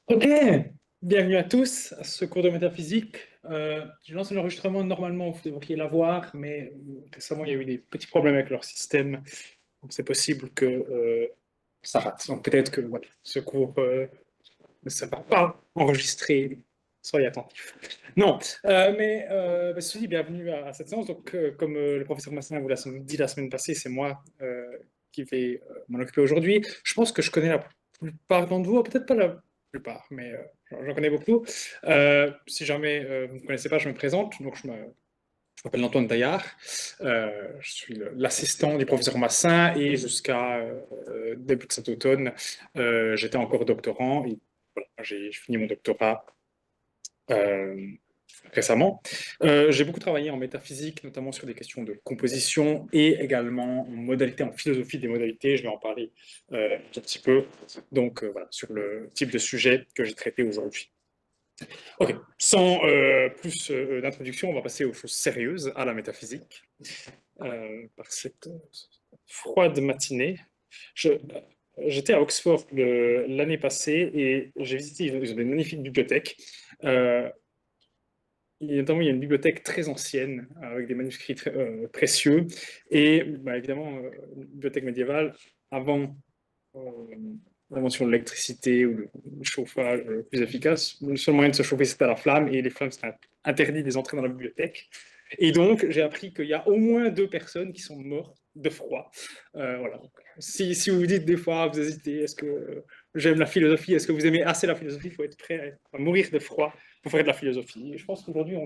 Ok, bienvenue à tous à ce cours de métaphysique. Je lance l'enregistrement, normalement vous devriez l'avoir, mais récemment il y a eu des petits problèmes avec leur système, donc c'est possible que ça rate. Donc peut-être que voilà, ce cours ne sera pas enregistré, soyez attentifs. Non, ceci dit, bienvenue à cette séance. Donc comme le professeur Massin vous l'a dit la semaine passée, c'est moi qui vais m'en occuper aujourd'hui. Je pense que je connais la plupart d'entre vous, peut-être pas la plupart, mais j'en connais beaucoup. Si jamais vous ne me connaissez pas, je me présente. Donc, je m'appelle Antoine Taillard. Je suis l'assistant du professeur Massin et jusqu'à début de cet automne, j'étais encore doctorant. Et voilà, j'ai fini mon doctorat euh, récemment. J'ai beaucoup travaillé en métaphysique, notamment sur des questions de composition et également en modalité, en philosophie des modalités. Je vais en parler un petit peu. Donc voilà, sur le type de sujet que j'ai traité aujourd'hui. Ok, sans plus d'introduction, on va passer aux choses sérieuses, à la métaphysique. Par cette froide matinée, je- j'étais à Oxford l'année passée et j'ai visité, ils ont une magnifique bibliothèque. Euh, et notamment, il y a une bibliothèque très ancienne avec des manuscrits précieux. Et bah, évidemment, une bibliothèque médiévale, avant euh, l'invention de l'électricité ou le chauffage plus efficace, le seul moyen de se chauffer, c'était à la flamme. Et les flammes, c'était interdit des entrées dans la bibliothèque. Et donc, j'ai appris qu'il y a au moins 2 personnes qui sont mortes de froid. Voilà. Si vous vous dites des fois, vous hésitez, est-ce que j'aime la philosophie, est-ce que vous aimez assez la philosophie, il faut être prêt à mourir de froid pour faire de la philosophie. Et je pense qu'aujourd'hui,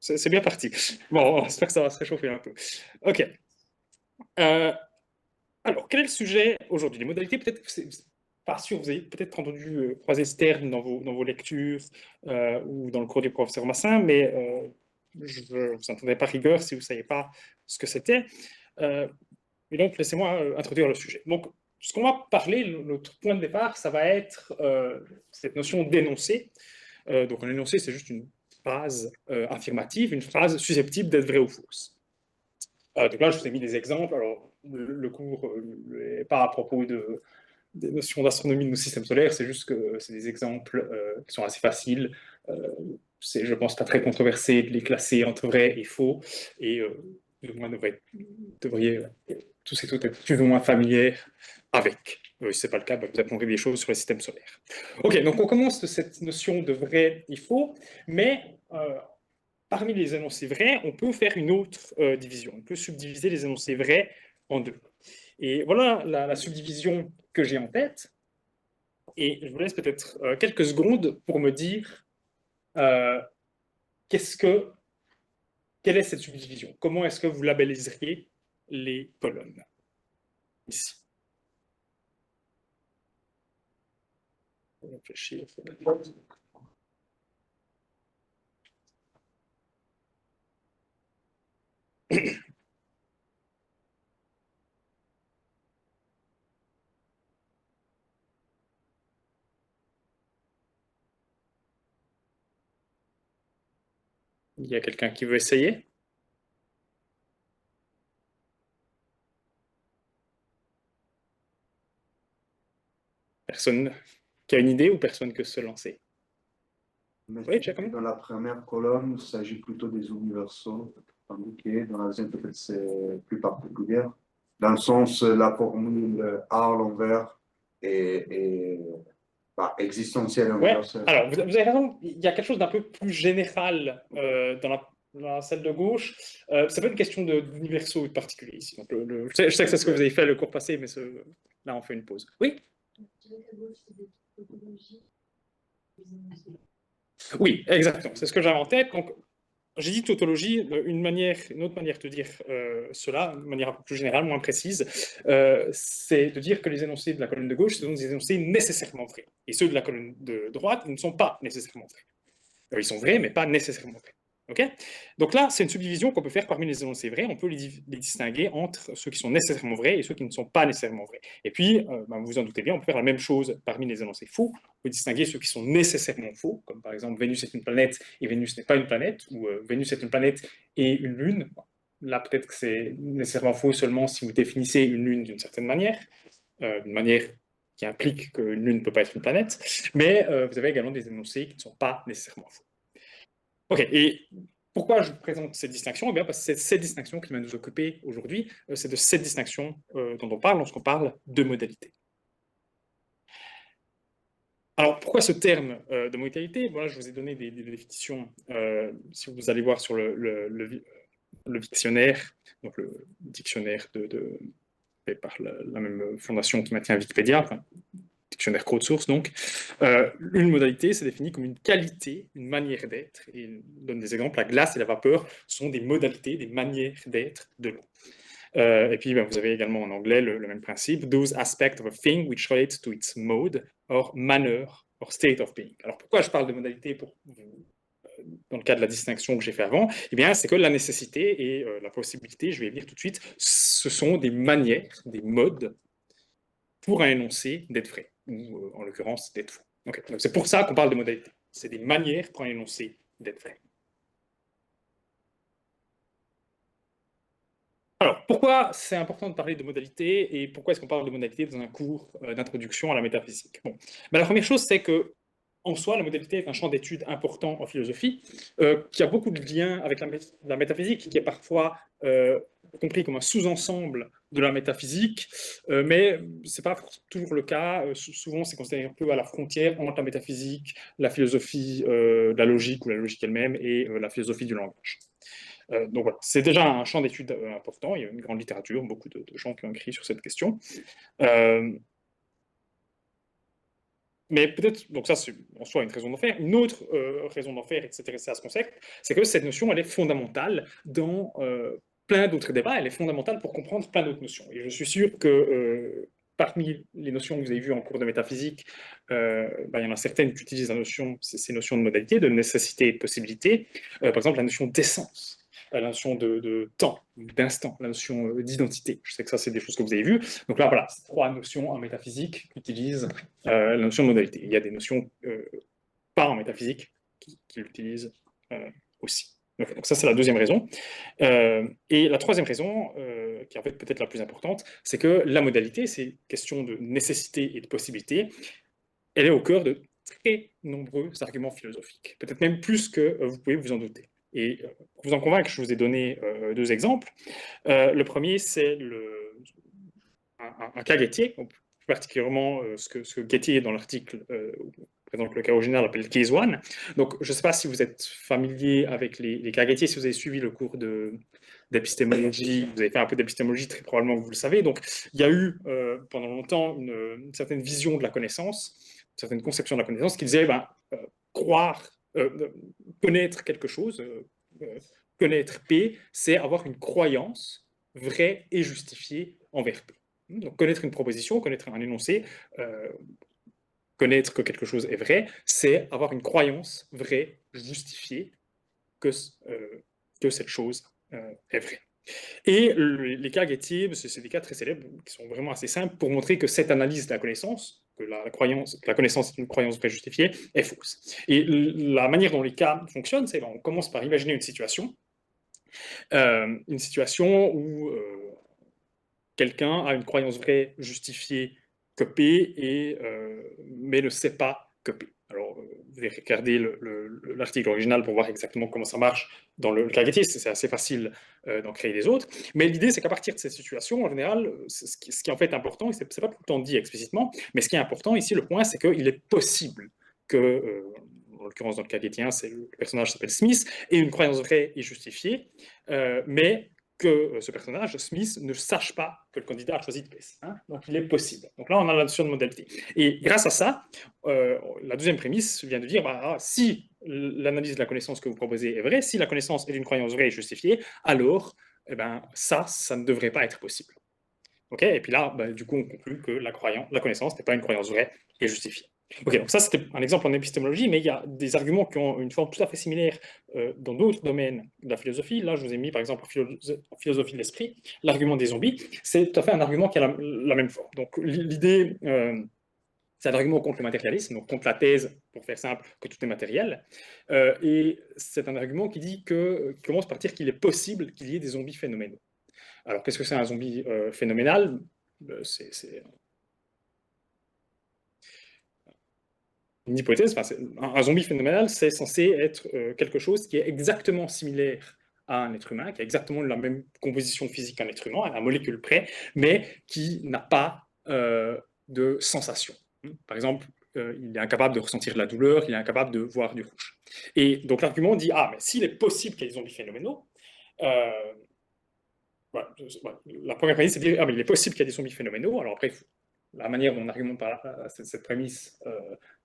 c'est bien parti. Bon, on espère que ça va se réchauffer un peu. Ok. Euh, alors, quel est le sujet aujourd'hui? Les modalités, peut-être que c'est pas sûr, vous avez peut-être entendu croiser ce terme dans vos lectures ou dans le cours du professeur Massin, mais je ne vous entendrai pas rigueur si vous ne saviez pas ce que c'était. Euh, et donc, laissez-moi introduire le sujet. Donc, ce qu'on va parler, notre point de départ, ça va être cette notion d'énoncé. Donc, un énoncé, c'est juste une phrase affirmative, une phrase susceptible d'être vraie ou fausse. Donc là, je vous ai mis des exemples. Alors, le cours n'est pas à propos des notions d'astronomie de nos systèmes solaires, c'est juste que c'est des exemples qui sont assez faciles. C'est, je pense, pas très controversé de les classer entre vrai et faux. Et plus ou moins devriez tous et toutes être plus ou moins familiers avec. Si ce n'est pas le cas, vous apprendrez des choses sur le système solaire. Ok, donc on commence de cette notion de vrai et faux, mais parmi les énoncés vrais, on peut faire une autre division. On peut subdiviser les énoncés vrais en deux. Et voilà la subdivision que j'ai en tête. Et je vous laisse peut-être quelques secondes pour me dire euh, qu'est-ce que, quelle est cette subdivision. Comment est-ce que vous labelliseriez les colonnes ici? Je vais réfléchir. Il y a quelqu'un qui veut essayer? Personne qui a une idée ou personne que se lancer? Mais Oui, Giacomo? dans la première colonne, il s'agit plutôt des universaux, tandis que dans la deuxième, peut-être c'est plus particulier. Dans le sens, la formule A à l'envers est existentielle et Ouais, universelle. alors vous avez raison, il y a quelque chose d'un peu plus général dans la salle de gauche. C'est pas une question d'universaux ou de particuliers ici. Donc je sais que c'est ce que vous avez fait le cours passé, mais là on fait une pause. Oui? Oui, exactement. C'est ce que j'avais en tête. Donc, j'ai dit tautologie, une autre manière de dire cela, de manière un peu plus générale, moins précise, c'est de dire que les énoncés de la colonne de gauche sont des énoncés nécessairement vrais. Et ceux de la colonne de droite ne sont pas nécessairement vrais. Ils sont vrais, mais pas nécessairement vrais. Okay, donc là, c'est une subdivision qu'on peut faire parmi les énoncés vrais. On peut les distinguer entre ceux qui sont nécessairement vrais et ceux qui ne sont pas nécessairement vrais. Et puis, vous vous en doutez bien, on peut faire la même chose parmi les énoncés faux. On peut distinguer ceux qui sont nécessairement faux, comme par exemple Vénus est une planète et Vénus n'est pas une planète, ou Vénus est une planète et une lune. Là, peut-être que c'est nécessairement faux seulement si vous définissez une lune d'une certaine manière qui implique que Lune ne peut pas être une planète, mais vous avez également des énoncés qui ne sont pas nécessairement faux. Ok, et pourquoi je vous présente ces distinctions? Eh bien, parce que c'est cette distinction qui va nous occuper aujourd'hui, c'est de cette distinction dont on parle lorsqu'on parle de modalité. Alors, pourquoi ce terme de modalité? Voilà, je vous ai donné des définitions, si vous allez voir sur le dictionnaire, donc le dictionnaire fait par la même fondation qui maintient Wikipédia, enfin, dictionnaire crowdsource donc. Une modalité, c'est défini comme une qualité, une manière d'être. Et il donne des exemples, la glace et la vapeur sont des modalités, des manières d'être de l'eau. Et puis, vous avez également en anglais le même principe, those aspects of a thing which relate to its mode, or manner, or state of being. Alors, pourquoi je parle de modalité dans le cas de la distinction que j'ai fait avant? Eh bien, c'est que la nécessité et la possibilité, je vais y venir tout de suite, ce sont des manières, des modes pour un énoncé d'être vrai, ou en l'occurrence d'être faux. Okay. Donc c'est pour ça qu'on parle de modalité. C'est des manières pour un énoncé d'être vrai. Alors, pourquoi c'est important de parler de modalité et pourquoi est-ce qu'on parle de modalité dans un cours d'introduction à la métaphysique? Bon, la première chose, c'est que en soi, la modalité est un champ d'études important en philosophie, qui a beaucoup de liens avec la métaphysique, qui est parfois compris comme un sous-ensemble de la métaphysique, mais ce n'est pas toujours le cas. Souvent, c'est considéré un peu à la frontière entre la métaphysique, la philosophie de la logique ou la logique elle-même et la philosophie du langage. Donc voilà, c'est déjà un champ d'études important. Il y a une grande littérature, beaucoup de gens qui ont écrit sur cette question. Mais peut-être, donc ça c'est en soi une raison d'en faire. Une autre raison d'en faire et de s'intéresser à ce concept, c'est que cette notion, elle est fondamentale dans plein d'autres débats, elle est fondamentale pour comprendre plein d'autres notions. Et je suis sûr que parmi les notions que vous avez vues en cours de métaphysique, il y en a certaines qui utilisent ces notions de modalité, de nécessité et de possibilité. Par exemple, la notion d'essence, la notion de temps, d'instant, la notion d'identité. Je sais que ça, c'est des choses que vous avez vues. Donc là, voilà, c'est trois notions en métaphysique qui utilisent la notion de modalité. Il y a des notions pas en métaphysique qui l'utilisent aussi. Donc ça, c'est la deuxième raison. Et la troisième raison, qui est en fait peut-être la plus importante, c'est que la modalité, c'est question de nécessité et de possibilité. Elle est au cœur de très nombreux arguments philosophiques, peut-être même plus que vous pouvez vous en douter. Et pour vous en convaincre, je vous ai donné deux exemples. Le premier, c'est un cas Gettier, plus particulièrement ce que Gettier, dans l'article, présente le cas original, appelle Case One. Donc, je ne sais pas si vous êtes familier avec les cas Gettier, si vous avez suivi le cours d'épistémologie, vous avez fait un peu d'épistémologie, très probablement que vous le savez. Donc, il y a eu pendant longtemps une certaine vision de la connaissance, une certaine conception de la connaissance qui disait croire, connaître quelque chose, connaître P, c'est avoir une croyance vraie et justifiée envers P. Donc, connaître une proposition, connaître un énoncé, connaître que quelque chose est vrai, c'est avoir une croyance vraie, justifiée, que cette chose est vraie. Et les cas Gettier, c'est des cas très célèbres qui sont vraiment assez simples pour montrer que cette analyse de la connaissance, que la connaissance est une croyance vraie justifiée, est fausse. Et la manière dont les cas fonctionnent, c'est qu'on commence par imaginer une situation où quelqu'un a une croyance vraie justifiée que P, mais ne sait pas que P. Alors, vous allez regarder l'article original pour voir exactement comment ça marche dans le cas Gettier, c'est assez facile d'en créer des autres. Mais l'idée, c'est qu'à partir de cette situation, en général, ce qui est en fait important, et ce n'est pas tout le temps dit explicitement, mais ce qui est important ici, le point, c'est qu'il est possible que, en l'occurrence dans le cas Gettien, le personnage s'appelle Smith, et une croyance vraie est justifiée, mais que ce personnage, Smith, ne sache pas que le candidat a choisi de PS. Hein. Donc, il est possible. Donc là, on a la notion de modalité. Et grâce à ça, la deuxième prémisse vient de dire, si l'analyse de la connaissance que vous proposez est vraie, si la connaissance est d'une croyance vraie et justifiée, alors, ça ne devrait pas être possible. Okay, et puis là, du coup, on conclut que la connaissance n'est pas une croyance vraie et justifiée. Ok, donc ça c'était un exemple en épistémologie, mais il y a des arguments qui ont une forme tout à fait similaire dans d'autres domaines de la philosophie. Là, je vous ai mis par exemple en philosophie de l'esprit, l'argument des zombies, c'est tout à fait un argument qui a la même forme. Donc l'idée, c'est un argument contre le matérialisme, donc contre la thèse, pour faire simple, que tout est matériel. Et c'est un argument qui commence par dire qu'il est possible qu'il y ait des zombies phénoménaux. Alors, qu'est-ce que c'est un zombie phénoménal? C'est une hypothèse, enfin, un zombie phénoménal, c'est censé être quelque chose qui est exactement similaire à un être humain, qui a exactement la même composition physique qu'un être humain, à la molécule près, mais qui n'a pas de sensation. Par exemple, il est incapable de ressentir de la douleur, il est incapable de voir du rouge. Et donc l'argument dit, ah, mais s'il est possible qu'il y ait des zombies phénoménaux, voilà, la première prémisse, c'est de dire, ah, mais il est possible qu'il y ait des zombies phénoménaux. Alors après, la manière dont on argumente par cette prémisse,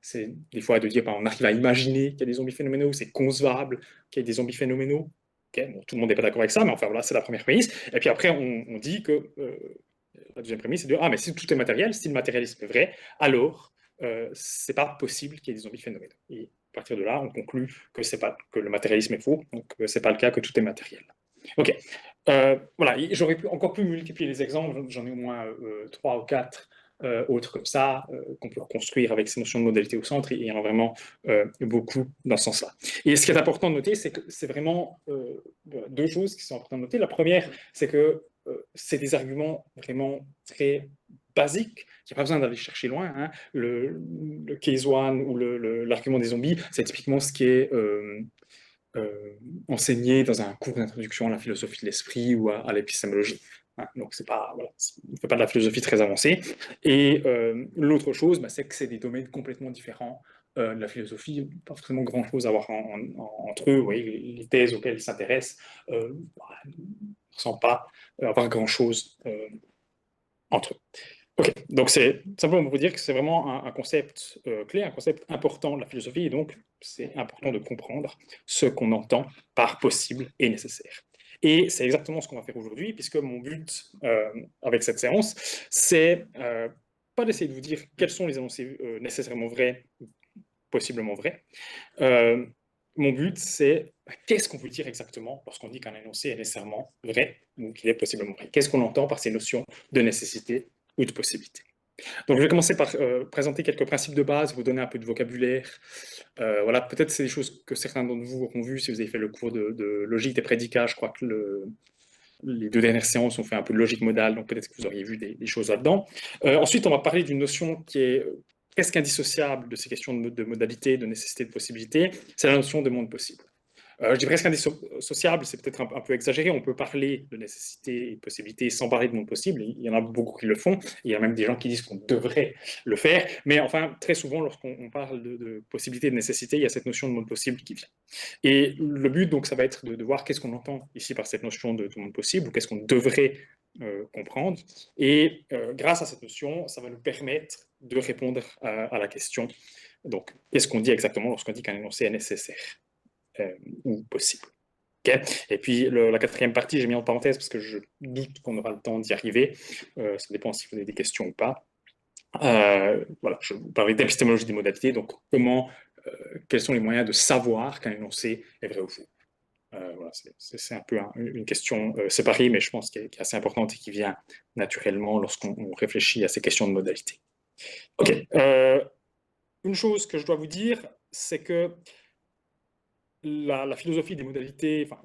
c'est des fois de dire, on arrive à imaginer qu'il y a des zombies phénoménaux, c'est concevable qu'il y ait des zombies phénoménaux. Okay, bon, tout le monde n'est pas d'accord avec ça, mais enfin voilà, c'est la première prémisse. Et puis après, on dit que la deuxième prémisse, c'est de dire, ah, mais si tout est matériel, si le matérialisme est vrai, alors c'est pas possible qu'il y ait des zombies phénoménaux. Et à partir de là, on conclut que, pas, que le matérialisme est faux, donc c'est pas le cas, que tout est matériel. Ok. Voilà, j'aurais encore pu multiplier les exemples, j'en ai au moins 3 ou 4 autres comme ça, qu'on peut reconstruire avec ces notions de modalité au centre, et il y en a vraiment beaucoup dans ce sens-là. Et ce qui est important de noter, c'est que c'est vraiment 2 choses qui sont importantes de noter. La première, c'est que c'est des arguments vraiment très basiques, il n'y a pas besoin d'aller chercher loin. Hein. Le case one ou l'argument des zombies, c'est typiquement ce qui est enseigné dans un cours d'introduction à la philosophie de l'esprit ou à l'épistémologie. Hein, donc, c'est pas, voilà, on ne fait pas de la philosophie très avancée. Et l'autre chose, c'est que c'est des domaines complètement différents de la philosophie, pas forcément grand-chose à voir entre eux. Vous voyez, les thèses auxquelles ils s'intéressent ne ressemblent pas avoir grand-chose entre eux. Ok, donc c'est simplement pour vous dire que c'est vraiment un concept clé, un concept important de la philosophie, et donc c'est important de comprendre ce qu'on entend par possible et nécessaire. Et c'est exactement ce qu'on va faire aujourd'hui, puisque mon but avec cette séance, c'est pas d'essayer de vous dire quels sont les énoncés nécessairement vrais, possiblement vrais. Mon but, c'est qu'est-ce qu'on veut dire exactement lorsqu'on dit qu'un énoncé est nécessairement vrai ou qu'il est possiblement vrai. Qu'est-ce qu'on entend par ces notions de nécessité ou de possibilité. Donc, je vais commencer par présenter quelques principes de base, vous donner un peu de vocabulaire. Voilà, peut-être c'est des choses que certains d'entre vous auront vues si vous avez fait le cours de logique des prédicats. Je crois que les 2 dernières séances ont fait un peu de logique modale, donc peut-être que vous auriez vu des choses là-dedans. Ensuite, on va parler d'une notion qui est presque indissociable de ces questions de modalité, de nécessité, de possibilité. C'est la notion de monde possible. Je dis presque indissociable, c'est peut-être un peu exagéré. On peut parler de nécessité et de possibilité sans parler de monde possible. Il y en a beaucoup qui le font. Il y a même des gens qui disent qu'on devrait le faire. Mais enfin, très souvent, lorsqu'on parle de possibilité et de nécessité, il y a cette notion de monde possible qui vient. Et le but, donc, ça va être de voir qu'est-ce qu'on entend ici par cette notion de monde possible, ou qu'est-ce qu'on devrait comprendre. Et grâce à cette notion, ça va nous permettre de répondre à la question. Donc, qu'est-ce qu'on dit exactement lorsqu'on dit qu'un énoncé est nécessaire ou possible. Okay. Et puis la quatrième partie, j'ai mis en parenthèse parce que je doute qu'on aura le temps d'y arriver. Ça dépend si vous avez des questions ou pas. Voilà, je vous parlais d'épistémologie des modalités, donc quels sont les moyens de savoir qu'un énoncé est vrai ou faux. Voilà, c'est un peu une question séparée, mais je pense qu'elle est assez importante et qui vient naturellement lorsqu'on réfléchit à ces questions de modalité. Ok, une chose que je dois vous dire, c'est que la philosophie des modalités, enfin,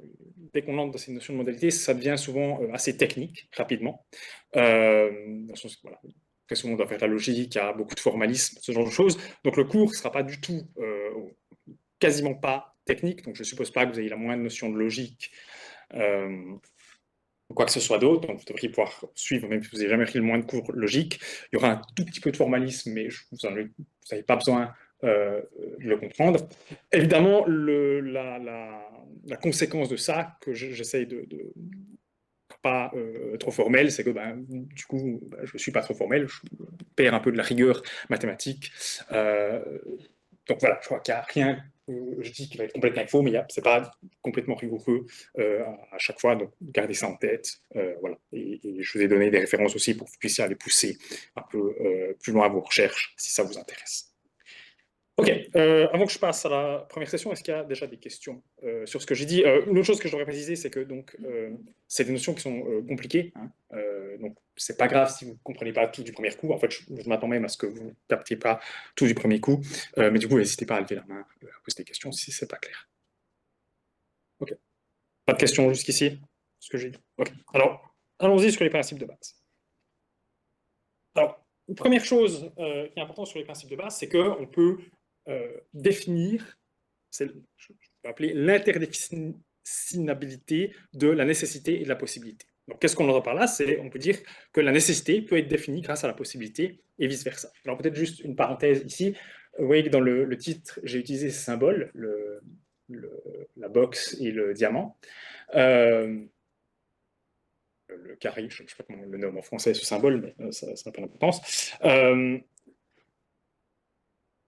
dès qu'on entre dans ces notions de modalités, ça devient souvent assez technique, rapidement. Dans le sens, voilà, très souvent, on doit faire de la logique, il y a beaucoup de formalisme, ce genre de choses. Donc le cours ne sera pas du tout, quasiment pas technique, donc je ne suppose pas que vous ayez la moindre notion de logique, quoi que ce soit d'autre, donc vous devriez pouvoir suivre, même si vous n'avez jamais pris le moindre cours logique. Il y aura un tout petit peu de formalisme, mais vous n'avez pas besoin de le comprendre. Évidemment, la conséquence de ça, que j'essaye de pas trop formel, c'est que du coup, je ne suis pas trop formel, je perds un peu de la rigueur mathématique. Donc voilà, je crois qu'il n'y a rien que je dis qui va être complètement faux, mais ce n'est pas complètement rigoureux à chaque fois, donc gardez ça en tête. Voilà. Et je vous ai donné des références aussi pour que vous puissiez aller pousser un peu plus loin vos recherches si ça vous intéresse. Ok, avant que je passe à la première session, est-ce qu'il y a déjà des questions sur ce que j'ai dit? Une autre chose que je devrais préciser, c'est que donc c'est des notions qui sont compliquées, hein, donc c'est pas grave si vous ne comprenez pas tout du premier coup. En fait, je m'attends même à ce que vous ne captiez pas tout du premier coup, mais du coup, n'hésitez pas à lever la main, à poser des questions si c'est pas clair. Ok, pas de questions jusqu'ici, ce que j'ai dit. Ok, alors allons-y sur les principes de base. Alors, première chose qui est importante sur les principes de base, c'est qu'on peut définir, je peux appeler l'interdéfinabilité de la nécessité et de la possibilité. Donc, qu'est-ce qu'on entend par là? On peut dire que la nécessité peut être définie grâce à la possibilité et vice-versa. Alors, peut-être juste une parenthèse ici. Vous voyez que dans le titre, j'ai utilisé ces symboles, la box et le diamant. Le carré, je ne sais pas comment on le nomme en français, ce symbole, mais ça n'a pas d'importance.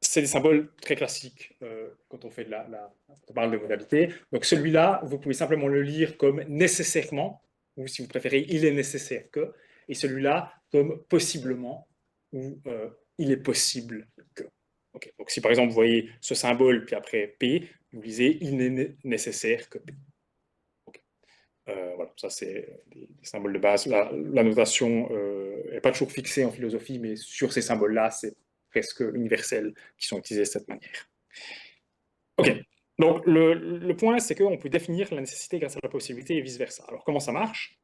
C'est des symboles très classiques quand on fait quand on parle de modalité. Donc celui-là, vous pouvez simplement le lire comme nécessairement, ou si vous préférez, il est nécessaire que, et celui-là comme possiblement, ou il est possible que. Okay. Donc si par exemple vous voyez ce symbole, puis après P, vous lisez il n'est nécessaire que P. Okay. Voilà, ça c'est des symboles de base. La notation n'est pas toujours fixée en philosophie, mais sur ces symboles-là, c'est presque universels qui sont utilisés de cette manière. OK. Donc, le point, c'est qu'on peut définir la nécessité grâce à la possibilité et vice-versa. Alors, comment ça marche?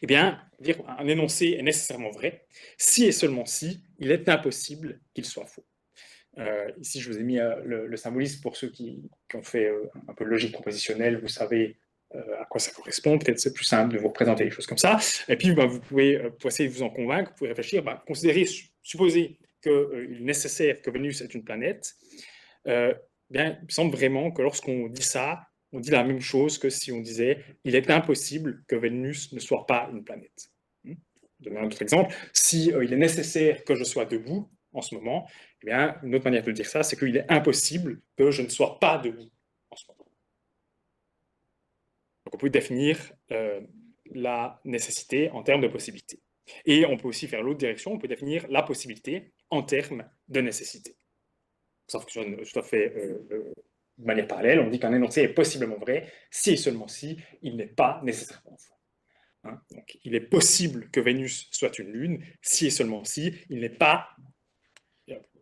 Eh bien, dire un énoncé est nécessairement vrai si et seulement si il est impossible qu'il soit faux. Ici, je vous ai mis le symbolisme pour ceux qui ont fait un peu de logique propositionnelle, vous savez à quoi ça correspond. Peut-être c'est plus simple de vous représenter les choses comme ça. Et puis, vous pouvez, pour essayer de vous en convaincre, vous pouvez réfléchir, supposer qu'il est nécessaire que Vénus est une planète. Bien, il me semble vraiment que lorsqu'on dit ça, on dit la même chose que si on disait il est impossible que Vénus ne soit pas une planète. Je donne un autre exemple. Si il est nécessaire que je sois debout en ce moment, eh bien, une autre manière de dire ça, c'est qu'il est impossible que je ne sois pas debout en ce moment. Donc, on peut définir la nécessité en termes de possibilité. Et on peut aussi faire l'autre direction, on peut définir la possibilité en termes de nécessité. Ça fonctionne tout à fait de manière parallèle. On dit qu'un énoncé est possiblement vrai si et seulement si il n'est pas nécessairement faux. Hein, donc, il est possible que Vénus soit une lune si et seulement si il n'est pas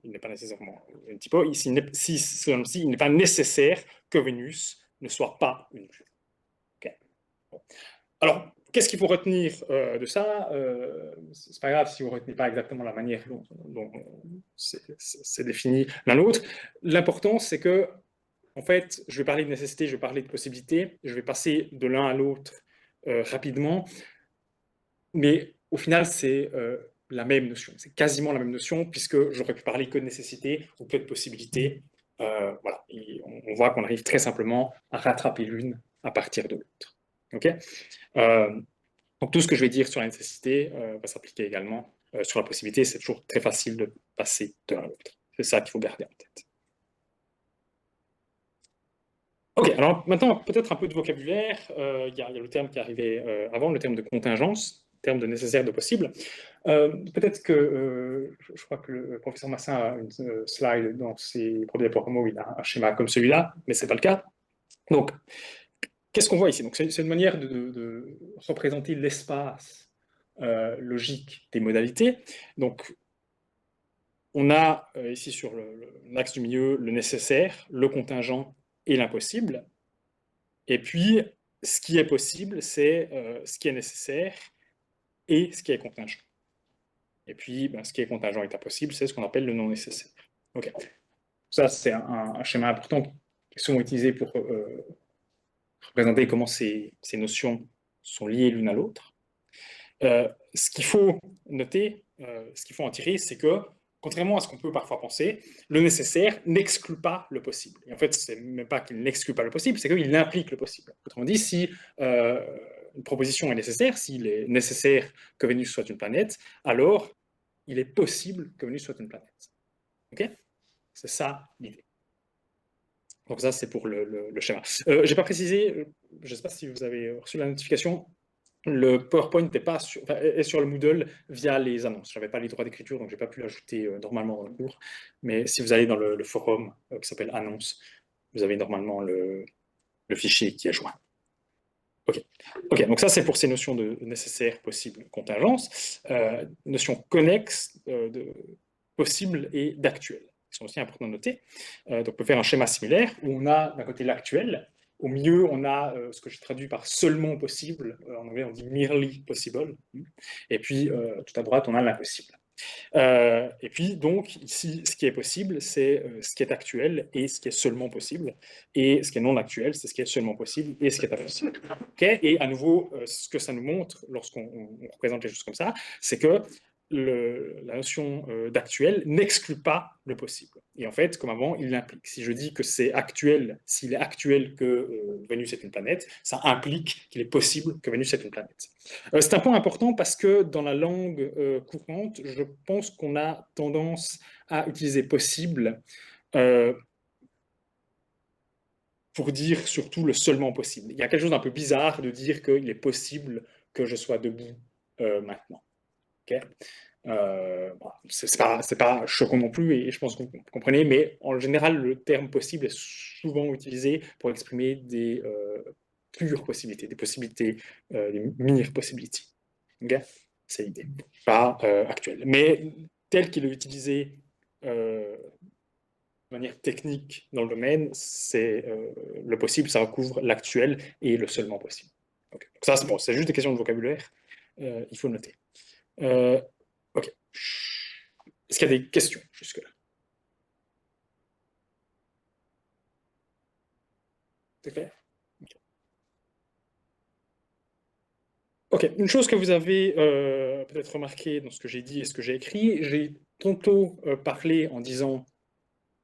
nécessairement un typo, si il n'est pas nécessaire que Vénus ne soit pas une lune. Okay. Bon. Alors, qu'est-ce qu'il faut retenir de ça c'est pas grave si vous ne retenez pas exactement la manière dont c'est défini l'un l'autre. L'important, c'est que, en fait, je vais parler de nécessité, je vais parler de possibilité, je vais passer de l'un à l'autre rapidement, mais au final, c'est la même notion. C'est quasiment la même notion, puisque j'aurais pu parler que de nécessité ou que de possibilité. Voilà. Et on voit qu'on arrive très simplement à rattraper l'une à partir de l'autre. Okay, donc tout ce que je vais dire sur la nécessité va s'appliquer également sur la possibilité. C'est toujours très facile de passer de l'un à l'autre. C'est ça qu'il faut garder en tête. Ok, alors maintenant, peut-être un peu de vocabulaire. Il y a le terme qui arrivait avant, le terme de contingence, le terme de nécessaire, de possible. Peut-être que, je crois que le professeur Massin a une slide dans ses produits pour mots, il a un schéma comme celui-là, mais ce n'est pas le cas. Donc, qu'est-ce qu'on voit ici? Donc, c'est une manière de représenter l'espace logique des modalités. Donc, on a ici sur l'axe du milieu le nécessaire, le contingent et l'impossible. Et puis, ce qui est possible, c'est ce qui est nécessaire et ce qui est contingent. Et puis, ce qui est contingent et impossible, c'est ce qu'on appelle le non nécessaire. Okay. Ça, c'est un schéma important qui est souvent utilisé pour représenter comment ces notions sont liées l'une à l'autre. Ce qu'il faut noter, ce qu'il faut en tirer, c'est que, contrairement à ce qu'on peut parfois penser, le nécessaire n'exclut pas le possible. Et en fait, ce n'est même pas qu'il n'exclut pas le possible, c'est qu'il implique le possible. Autrement dit, si une proposition est nécessaire, s'il est nécessaire que Vénus soit une planète, alors il est possible que Vénus soit une planète. Ok? C'est ça l'idée. Donc ça, c'est pour le schéma. Je n'ai pas précisé, je ne sais pas si vous avez reçu la notification, le PowerPoint est sur le Moodle via les annonces. Je n'avais pas les droits d'écriture, donc je n'ai pas pu l'ajouter normalement dans le cours. Mais si vous allez dans le forum qui s'appelle Annonces, vous avez normalement le fichier qui est joint. Ok, donc ça c'est pour ces notions de nécessaire, possible, contingence. Notions connexes de possible et d'actuel, qui sont aussi importantes à noter. Donc on peut faire un schéma similaire où on a d'un côté l'actuel, au milieu on a ce que je traduis par seulement possible, en anglais on dit merely possible, et puis tout à droite on a l'impossible. Et puis, donc, ici, ce qui est possible, c'est ce qui est actuel et ce qui est seulement possible. Et ce qui est non actuel, c'est ce qui est seulement possible et ce qui est impossible. Okay, et à nouveau, ce que ça nous montre lorsqu'on représente les choses comme ça, c'est que la notion d'actuel n'exclut pas le possible. Et en fait, comme avant, il l'implique. Si je dis que c'est actuel, s'il est actuel que Vénus est une planète, ça implique qu'il est possible que Vénus est une planète. C'est un point important parce que dans la langue courante, je pense qu'on a tendance à utiliser possible pour dire surtout le seulement possible. Il y a quelque chose d'un peu bizarre de dire qu'il est possible que je sois debout maintenant. Okay, c'est pas choquant non plus, et je pense que vous comprenez, mais en général, le terme possible est souvent utilisé pour exprimer des pures possibilités, des possibilités, des mere possibilities. Okay, c'est l'idée, pas actuelle. Mais tel qu'il est utilisé de manière technique dans le domaine, c'est le possible, ça recouvre l'actuel et le seulement possible. Okay. Donc ça, c'est bon, c'est juste des questions de vocabulaire, il faut noter. Ok. Est-ce qu'il y a des questions jusque-là? C'est clair? Ok. Une chose que vous avez peut-être remarqué dans ce que j'ai dit et ce que j'ai écrit, j'ai tantôt parlé en disant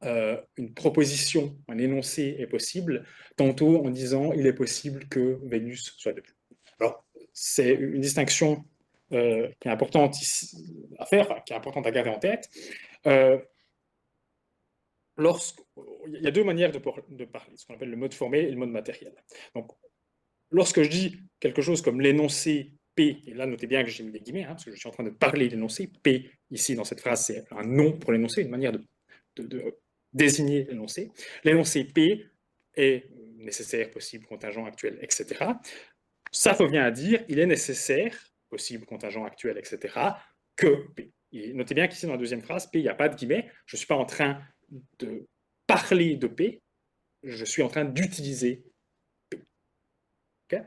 une proposition, un énoncé est possible, tantôt en disant il est possible que Vénus soit debout. Alors, c'est une distinction qui est importante ici à faire, enfin, qui est importante à garder en tête. Il y a deux manières de parler, ce qu'on appelle le mode formel et le mode matériel. Donc, lorsque je dis quelque chose comme l'énoncé P, et là notez bien que j'ai mis des guillemets, hein, parce que je suis en train de parler d'énoncé, P ici dans cette phrase c'est un nom pour l'énoncé, une manière de désigner l'énoncé. L'énoncé P est nécessaire, possible, contingent, actuel, etc. Ça revient à dire il est nécessaire, possible, contingent, actuel, etc., que P. Et notez bien qu'ici dans la deuxième phrase, P, il n'y a pas de guillemets, je ne suis pas en train de parler de P, je suis en train d'utiliser P. Okay,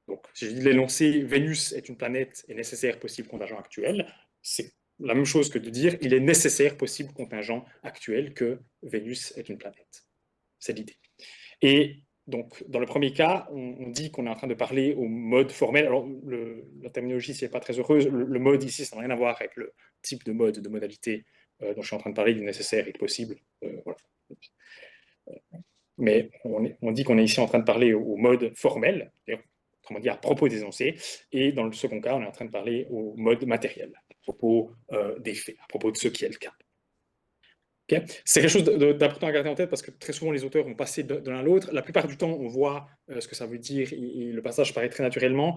donc, si je dis l'énoncé Vénus est une planète et nécessaire, possible, contingent, actuel, c'est la même chose que de dire il est nécessaire, possible, contingent, actuel que Vénus est une planète. C'est l'idée. Et donc, dans le premier cas, on dit qu'on est en train de parler au mode formel. Alors, la terminologie ici n'est pas très heureuse. Le mode ici, ça n'a rien à voir avec le type de mode, de modalité dont je suis en train de parler, du nécessaire et du possible. Voilà. Mais on dit qu'on est ici en train de parler au mode formel, autrement dit à propos des énoncés, et dans le second cas, on est en train de parler au mode matériel, à propos des faits, à propos de ce qui est le cas. Okay, c'est quelque chose d'important à garder en tête parce que très souvent les auteurs vont passer de l'un à l'autre. La plupart du temps, on voit ce que ça veut dire et le passage paraît très naturellement.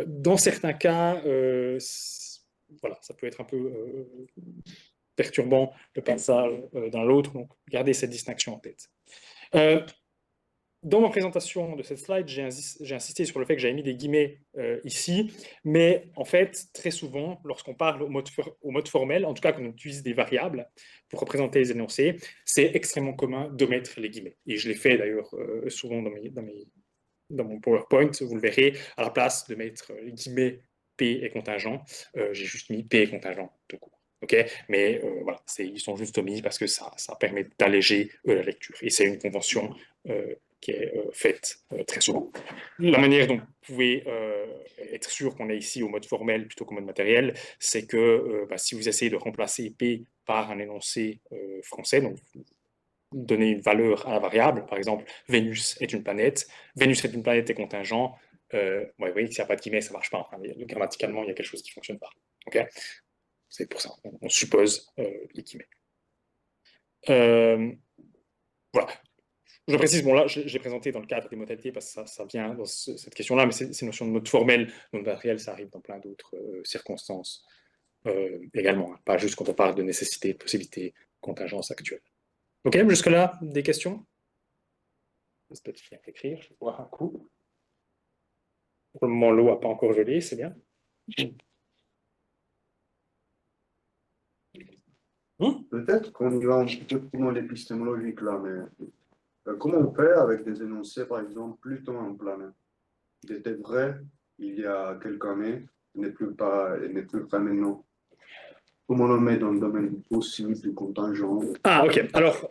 Dans certains cas, voilà, ça peut être un peu perturbant le passage d'un à l'autre, donc gardez cette distinction en tête. Dans ma présentation de cette slide, j'ai insisté sur le fait que j'avais mis des guillemets ici, mais en fait, très souvent, lorsqu'on parle au mode formel, en tout cas quand on utilise des variables pour représenter les énoncés, c'est extrêmement commun d'omettre les guillemets. Et je l'ai fait d'ailleurs souvent dans mon PowerPoint, vous le verrez, à la place de mettre les guillemets P et contingent, j'ai juste mis P et contingent tout court. Okay, mais voilà, ils sont juste omis parce que ça permet d'alléger la lecture. Et c'est une convention qui est faite très souvent. La manière dont vous pouvez être sûr qu'on est ici au mode formel plutôt qu'au mode matériel, c'est que si vous essayez de remplacer P par un énoncé français, donc donner une valeur à la variable, par exemple, Vénus est une planète et contingent, ouais, oui, s'il n'y a pas de guillemets, ça ne marche pas. Enfin, grammaticalement, il y a quelque chose qui ne fonctionne pas. Okay, c'est pour ça, on suppose les guillemets. Voilà. Je précise, bon là, j'ai présenté dans le cadre des modalités parce que ça vient dans cette question-là, mais ces notions de mode formel, de mode matériel, ça arrive dans plein d'autres circonstances également, hein, pas juste quand on parle de nécessité, de possibilité, contingence actuelle. Ok, jusque-là, des questions? Je peux bien écrire, je vais voir un coup. Pour le moment, l'eau n'a pas encore gelé, c'est bien. Peut-être qu'on y va un petit peu plus dans l'épistémologique là, mais comment on fait avec des énoncés, par exemple, Pluton en planète? Il était vrai il y a quelques années, il n'est plus vrai maintenant. Comment on le met dans le domaine du possible, du contingent? Ah, ok. Alors,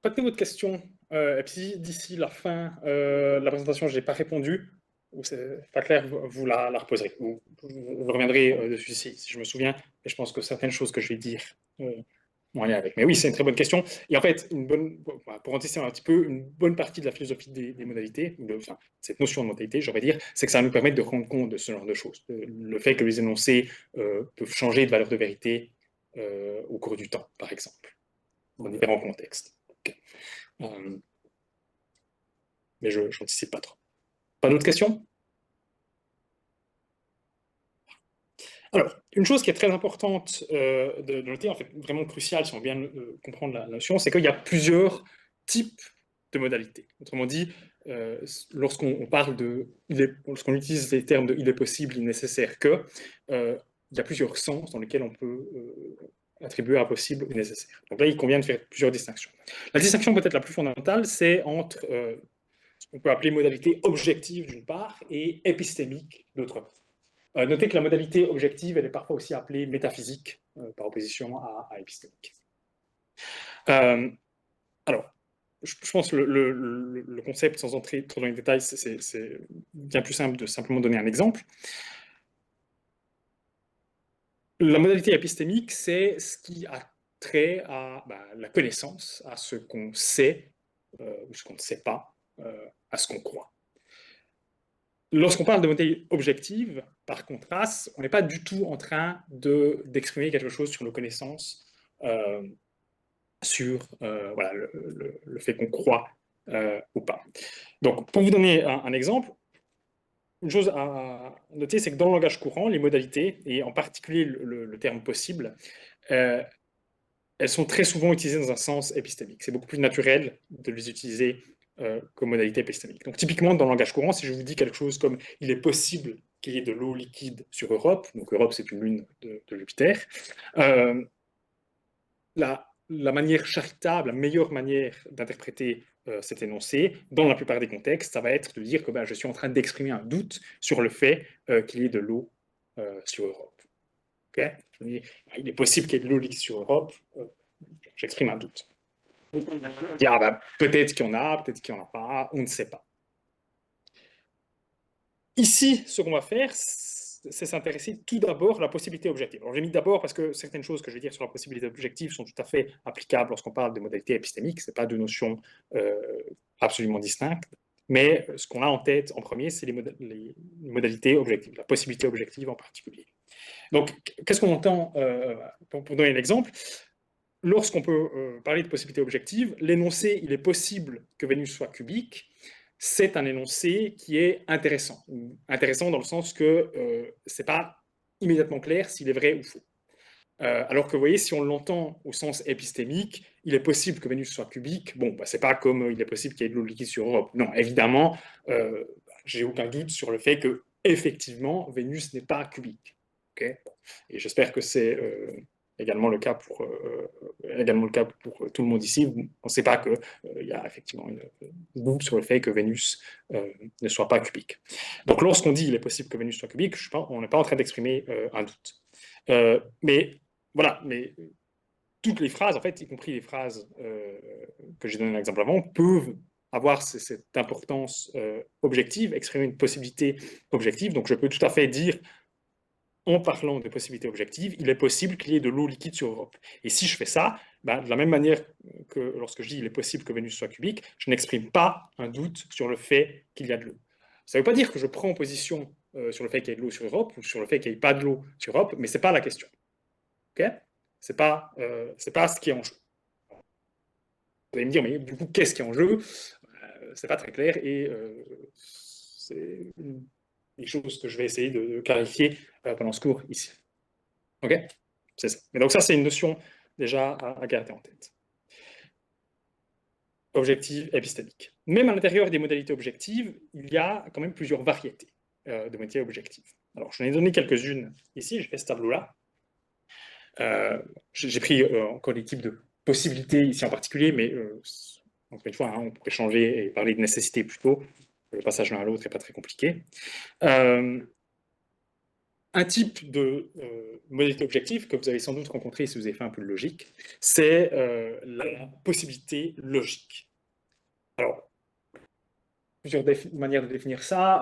faites-nous votre question. Et puis, si d'ici la fin de la présentation, je n'ai pas répondu, ou c'est pas clair, vous la reposerez. Ou je reviendrai dessus si je me souviens. Et je pense que certaines choses que je vais dire ont un lien avec. Mais oui, c'est une très bonne question. Et en fait, pour anticiper un petit peu, une bonne partie de la philosophie des modalités, enfin, cette notion de modalité, j'aurais dire, c'est que ça va nous permettre de rendre compte de ce genre de choses. Le fait que les énoncés peuvent changer de valeur de vérité au cours du temps, par exemple, dans différents contextes. Okay. Mais je n'anticipe pas trop. Pas d'autres questions? Alors, une chose qui est très importante de noter, en fait vraiment cruciale si on vient comprendre la notion, c'est qu'il y a plusieurs types de modalités. Autrement dit, lorsqu'on parle lorsqu'on utilise les termes de il est possible, il est nécessaire que, il y a plusieurs sens dans lesquels on peut attribuer à possible ou nécessaire. Donc là, il convient de faire plusieurs distinctions. La distinction peut-être la plus fondamentale, c'est entre ce qu'on peut appeler modalité objective d'une part et épistémique d'autre part. Notez que la modalité objective, elle est parfois aussi appelée métaphysique, par opposition à épistémique. Alors, je pense que le concept, sans entrer trop dans les détails, c'est bien plus simple de simplement donner un exemple. La modalité épistémique, c'est ce qui a trait à la connaissance, à ce qu'on sait ou ce qu'on ne sait pas, à ce qu'on croit. Lorsqu'on parle de modalité objective, par contraste, on n'est pas du tout en train d'exprimer quelque chose sur nos connaissances, sur voilà, le fait qu'on croit ou pas. Donc, pour vous donner un exemple, une chose à noter, c'est que dans le langage courant, les modalités, et en particulier le terme possible, elles sont très souvent utilisées dans un sens épistémique. C'est beaucoup plus naturel de les utiliser comme modalité épistémique. Donc typiquement, dans le langage courant, si je vous dis quelque chose comme « il est possible qu'il y ait de l'eau liquide sur Europe », donc Europe c'est une lune de Jupiter, la manière charitable, la meilleure manière d'interpréter cet énoncé, dans la plupart des contextes, ça va être de dire que je suis en train d'exprimer un doute sur le fait qu'il y ait de l'eau sur Europe. Okay, je dis, il est possible qu'il y ait de l'eau liquide sur Europe, j'exprime un doute. Peut-être qu'il y en a, peut-être qu'il n'y en a pas, on ne sait pas. Ici, ce qu'on va faire, c'est s'intéresser tout d'abord à la possibilité objective. Alors, j'ai mis d'abord parce que certaines choses que je vais dire sur la possibilité objective sont tout à fait applicables lorsqu'on parle des modalités épistémiques. Ce n'est pas deux notions absolument distinctes. Mais ce qu'on a en tête en premier, c'est les modalités objectives, la possibilité objective en particulier. Donc, qu'est-ce qu'on entend pour donner un exemple? Lorsqu'on peut parler de possibilité objective, l'énoncé « il est possible que Vénus soit cubique », c'est un énoncé qui est intéressant. Intéressant dans le sens que ce n'est pas immédiatement clair s'il est vrai ou faux. Alors que vous voyez, si on l'entend au sens épistémique, il est possible que Vénus soit cubique, bon, c'est pas comme il est possible qu'il y ait de l'eau liquide sur Europe. Non, évidemment, j'ai aucun doute sur le fait que, effectivement, Vénus n'est pas cubique. Okay, et j'espère que c'est également le cas pour tout le monde ici. On ne sait pas qu'il y a effectivement une doute sur le fait que Vénus ne soit pas cubique. Donc lorsqu'on dit il est possible que Vénus soit cubique, on n'est pas en train d'exprimer un doute. Mais voilà, mais toutes les phrases, en fait, y compris les phrases que j'ai donné un exemple avant, peuvent avoir cette importance objective, exprimer une possibilité objective. Donc je peux tout à fait dire, en parlant de possibilités objectives, il est possible qu'il y ait de l'eau liquide sur Europe. Et si je fais ça, de la même manière que lorsque je dis il est possible que Vénus soit cubique, je n'exprime pas un doute sur le fait qu'il y a de l'eau. Ça ne veut pas dire que je prends position sur le fait qu'il y ait de l'eau sur Europe ou sur le fait qu'il n'y ait pas de l'eau sur Europe, mais ce n'est pas la question. Okay, c'est pas ce qui est en jeu. Vous allez me dire, mais du coup, qu'est-ce qui est en jeu? C'est pas très clair et c'est des choses que je vais essayer de clarifier pendant ce cours ici. Ok, c'est ça. Mais donc ça, c'est une notion déjà à garder en tête. Objective épistémique. Même à l'intérieur des modalités objectives, il y a quand même plusieurs variétés de modalités objectives. Alors, je n'en ai donné quelques-unes ici, j'ai fait ce tableau-là. J'ai pris encore des types de possibilités ici en particulier, mais encore une fois, on pourrait changer et parler de nécessité plutôt. Le passage l'un à l'autre n'est pas très compliqué. un type de modalité objective que vous avez sans doute rencontré si vous avez fait un peu de logique, c'est la possibilité logique. Alors, plusieurs manières de définir ça.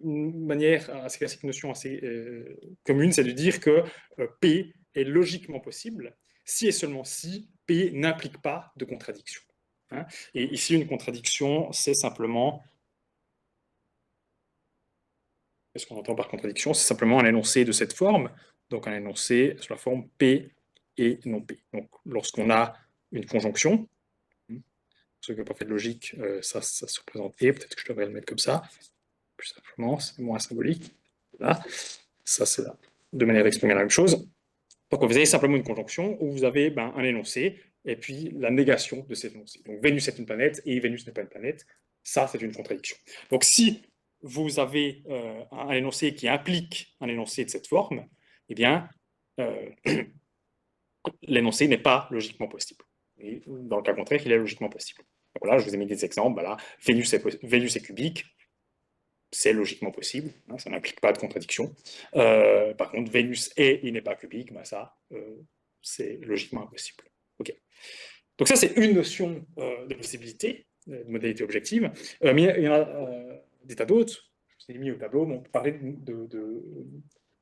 Une manière assez classique, une notion assez commune, c'est de dire que P est logiquement possible si et seulement si P n'implique pas de contradiction. Hein. Et ici, une contradiction, c'est simplement... Qu'est-ce qu'on entend par contradiction? C'est simplement un énoncé de cette forme, donc un énoncé sur la forme P et non P. Donc, lorsqu'on a une conjonction, pour ceux qui n'ont pas fait de logique, ça se représente et, peut-être que je devrais le mettre comme ça, plus simplement, c'est moins symbolique. Là, ça c'est deux manières d'exprimer la même chose. Donc vous avez simplement une conjonction où vous avez un énoncé et puis la négation de cet énoncé. Donc Vénus est une planète et Vénus n'est pas une planète. Ça, c'est une contradiction. Donc si vous avez un énoncé qui implique un énoncé de cette forme, eh bien, l'énoncé n'est pas logiquement possible. Et dans le cas contraire, il est logiquement possible. Donc là, je vous ai mis des exemples. Voilà. Vénus est cubique, c'est logiquement possible, hein, ça n'implique pas de contradiction. Par contre, Vénus est, il n'est pas cubique, ça, c'est logiquement impossible. Okay. Donc ça, c'est une notion de possibilité, de modalité objective, mais il y en a des tas d'autres. Je vous ai mis au tableau, on peut parler de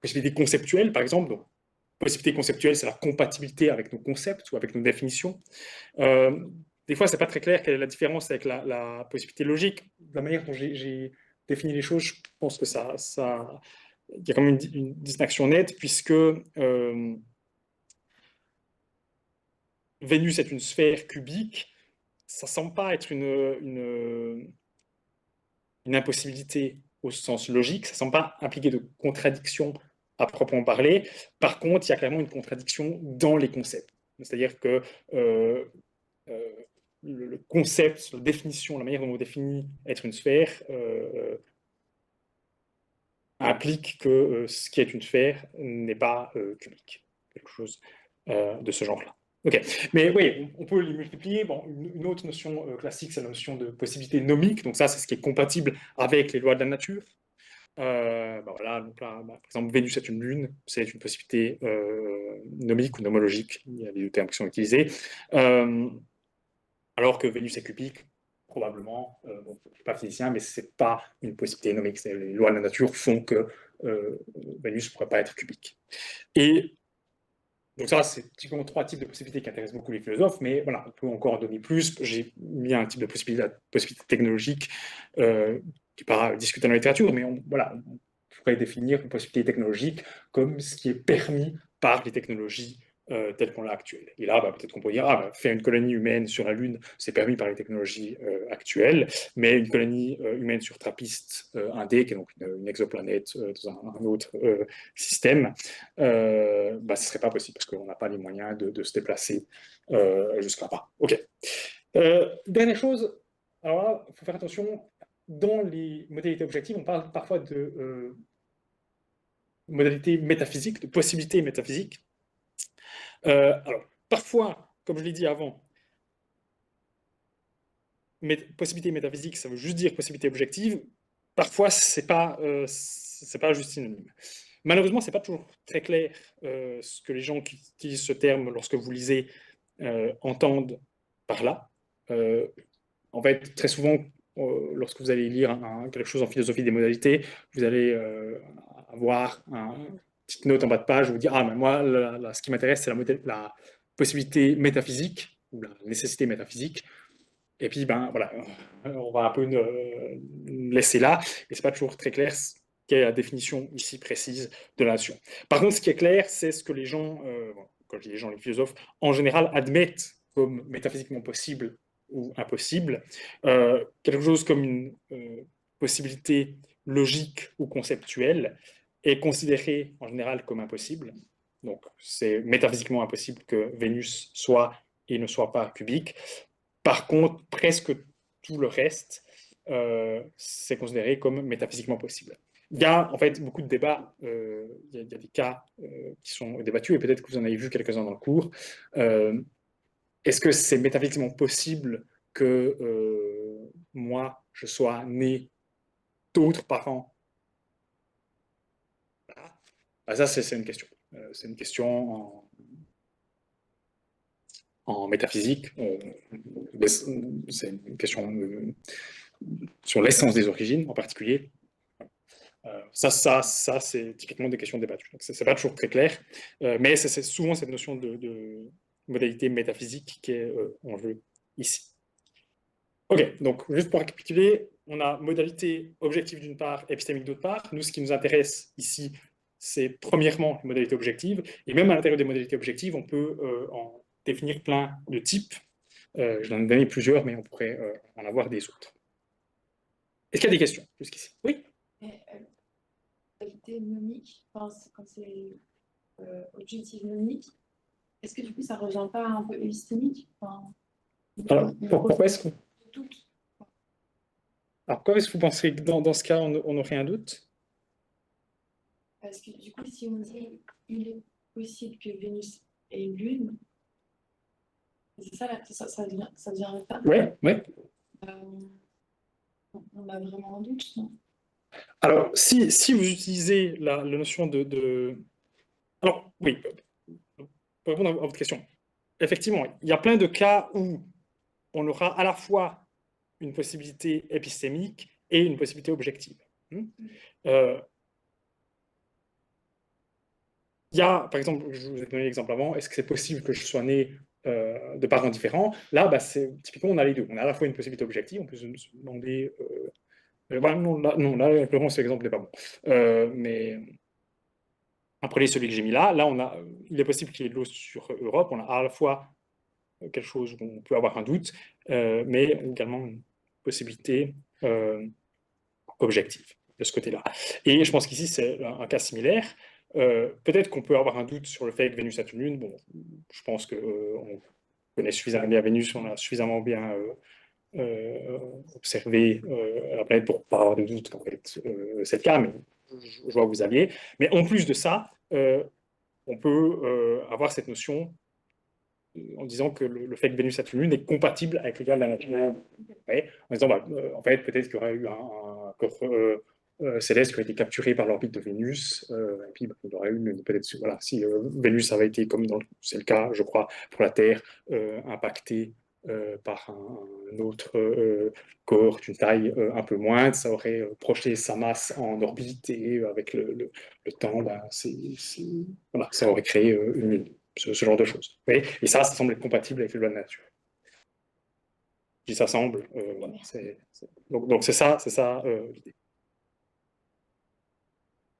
possibilité conceptuelle, par exemple. Donc, possibilité conceptuelle, c'est la compatibilité avec nos concepts ou avec nos définitions. Des fois, c'est pas très clair quelle est la différence avec la possibilité logique. De la manière dont j'ai défini les choses, je pense que il y a quand même une distinction nette, puisque Vénus est une sphère cubique, ça ne semble pas être une impossibilité au sens logique, ça ne semble pas impliquer de contradiction à proprement parler. Par contre, il y a clairement une contradiction dans les concepts. C'est-à-dire que le concept, la définition, la manière dont on définit être une sphère implique que ce qui est une sphère n'est pas cubique. Quelque chose de ce genre-là. Ok, mais oui, on peut les multiplier. Bon, une autre notion classique, c'est la notion de possibilité nomique. Donc ça, c'est ce qui est compatible avec les lois de la nature. Voilà, donc là, par exemple, Vénus est une lune, c'est une possibilité nomique ou nomologique. Il y a les deux termes qui sont utilisés. Alors que Vénus est cubique, probablement, bon, je ne suis pas physicien, mais ce n'est pas une possibilité nomique. Les lois de la nature font que Vénus ne pourrait pas être cubique. Et donc ça, c'est typiquement trois types de possibilités qui intéressent beaucoup les philosophes, mais voilà, on peut encore en donner plus. J'ai mis un type de possibilité technologique qui n'est pas discuté dans la littérature, mais voilà, on pourrait définir une possibilité technologique comme ce qui est permis par les technologies telles qu'on l'a actuelles. Et là, peut-être qu'on pourrait dire, faire une colonie humaine sur la Lune, c'est permis par les technologies actuelles, mais une colonie humaine sur TRAPPIST 1D, qui est donc une exoplanète dans un autre système, ce ne serait pas possible parce qu'on n'a pas les moyens de se déplacer jusque là-bas. OK. Dernière chose, alors là, il faut faire attention, dans les modalités objectives, on parle parfois de modalités métaphysiques, de possibilités métaphysiques. Alors, parfois, comme je l'ai dit avant, possibilité métaphysique, ça veut juste dire possibilité objective. Parfois, c'est pas juste synonyme. Malheureusement, c'est pas toujours très clair ce que les gens qui utilisent ce terme lorsque vous lisez entendent par là. En fait, très souvent, lorsque vous allez lire quelque chose en philosophie des modalités, vous allez avoir une petite note en bas de page où vous dire mais moi, ce qui m'intéresse, c'est la possibilité métaphysique ou la nécessité métaphysique. Et puis, voilà, on va un peu laisser là. Et c'est pas toujours très clair quelle est la définition ici précise de la notion. Par contre, ce qui est clair, c'est ce que les gens, quand je dis les gens, les philosophes, en général admettent comme métaphysiquement possible ou impossible, quelque chose comme une possibilité logique ou conceptuelle est considéré en général comme impossible. Donc, c'est métaphysiquement impossible que Vénus soit et ne soit pas cubique. Par contre, presque tout le reste, c'est considéré comme métaphysiquement possible. Il y a en fait beaucoup de débats, il y a des cas qui sont débattus, et peut-être que vous en avez vu quelques-uns dans le cours. Est-ce que c'est métaphysiquement possible que moi, je sois né d'autres parents? Voilà. Ah, ça, c'est une question. C'est une question en métaphysique. C'est une question sur l'essence des origines en particulier. Ça c'est typiquement des questions débattues. Donc, c'est pas toujours très clair, mais c'est souvent cette notion de modalité métaphysique qui est en jeu ici. Ok, donc juste pour récapituler, on a modalité objective d'une part, épistémique d'autre part. Nous, ce qui nous intéresse ici, c'est premièrement les modalités objectives, et même à l'intérieur des modalités objectives, on peut en définir plein de types. Je vais en donner plusieurs, mais on pourrait en avoir des autres. Est-ce qu'il y a des questions jusqu'ici? Oui? Modalité mnémique, quand c'est objectif mnémique, est-ce que du coup ça ne rejoint pas un peu épistémique? Alors, pourquoi est-ce que... Doute. Alors, pourquoi est-ce que vous pensez que dans ce cas, on aurait un doute? Parce que du coup, si on dit il est possible que Vénus ait une lune, c'est ça devient ça. Oui, oui. On a vraiment un doute, non? Alors, si vous utilisez la notion de... Alors, oui, pour répondre à votre question, effectivement, il y a plein de cas où on aura à la fois une possibilité épistémique et une possibilité objective. Il y a, par exemple, je vous ai donné l'exemple avant, est-ce que c'est possible que je sois né de parents différents? Là, bah, typiquement, on a les deux. On a à la fois une possibilité objective, on peut se demander... voilà, non, là, cet exemple n'est pas bon. Mais après, celui que j'ai mis là, il est possible qu'il y ait de l'eau sur Europe. On a à la fois quelque chose où on peut avoir un doute, mais également une possibilité objective de ce côté-là. Et je pense qu'ici, c'est un cas similaire. Peut-être qu'on peut avoir un doute sur le fait que Vénus a une lune. Bon, je pense qu'on connaît suffisamment bien Vénus, on a suffisamment bien observé la planète pour pas avoir de doute qu'en fait c'est le cas, mais je vois où vous alliez. Mais en plus de ça, on peut avoir cette notion en disant que le fait que Vénus ait une lune est compatible avec l'égal de la nature. Ouais, en disant, bah, en fait, peut-être qu'il y aurait eu un corps céleste qui a été capturé par l'orbite de Vénus, et puis bah, il y aurait eu peut-être, voilà, si Vénus avait été, comme c'est le cas, je crois, pour la Terre, impacté par un autre corps d'une taille un peu moindre, ça aurait projeté sa masse en orbite, et avec le temps, bah, voilà, ça aurait créé une lune. Ce genre de choses. Oui, et ça semble être compatible avec les lois de la nature. Si ça semble, voilà, donc c'est ça l'idée.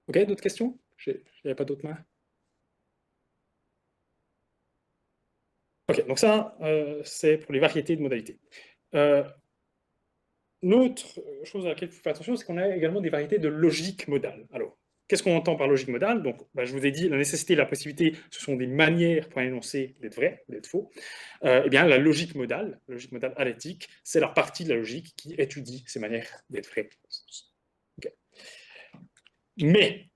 Ok, d'autres questions? Il n'y a pas d'autres mains? Ok, donc ça, c'est pour les variétés de modalités. Une autre chose à laquelle il faut faire attention, c'est qu'on a également des variétés de logique modale. Alors, qu'est-ce qu'on entend par logique modale? Donc, bah, je vous ai dit, la nécessité et la possibilité, ce sont des manières pour énoncer d'être vrai, d'être faux. Eh bien, la logique modale alétique, c'est la partie de la logique qui étudie ces manières d'être vraies. Okay. Mais,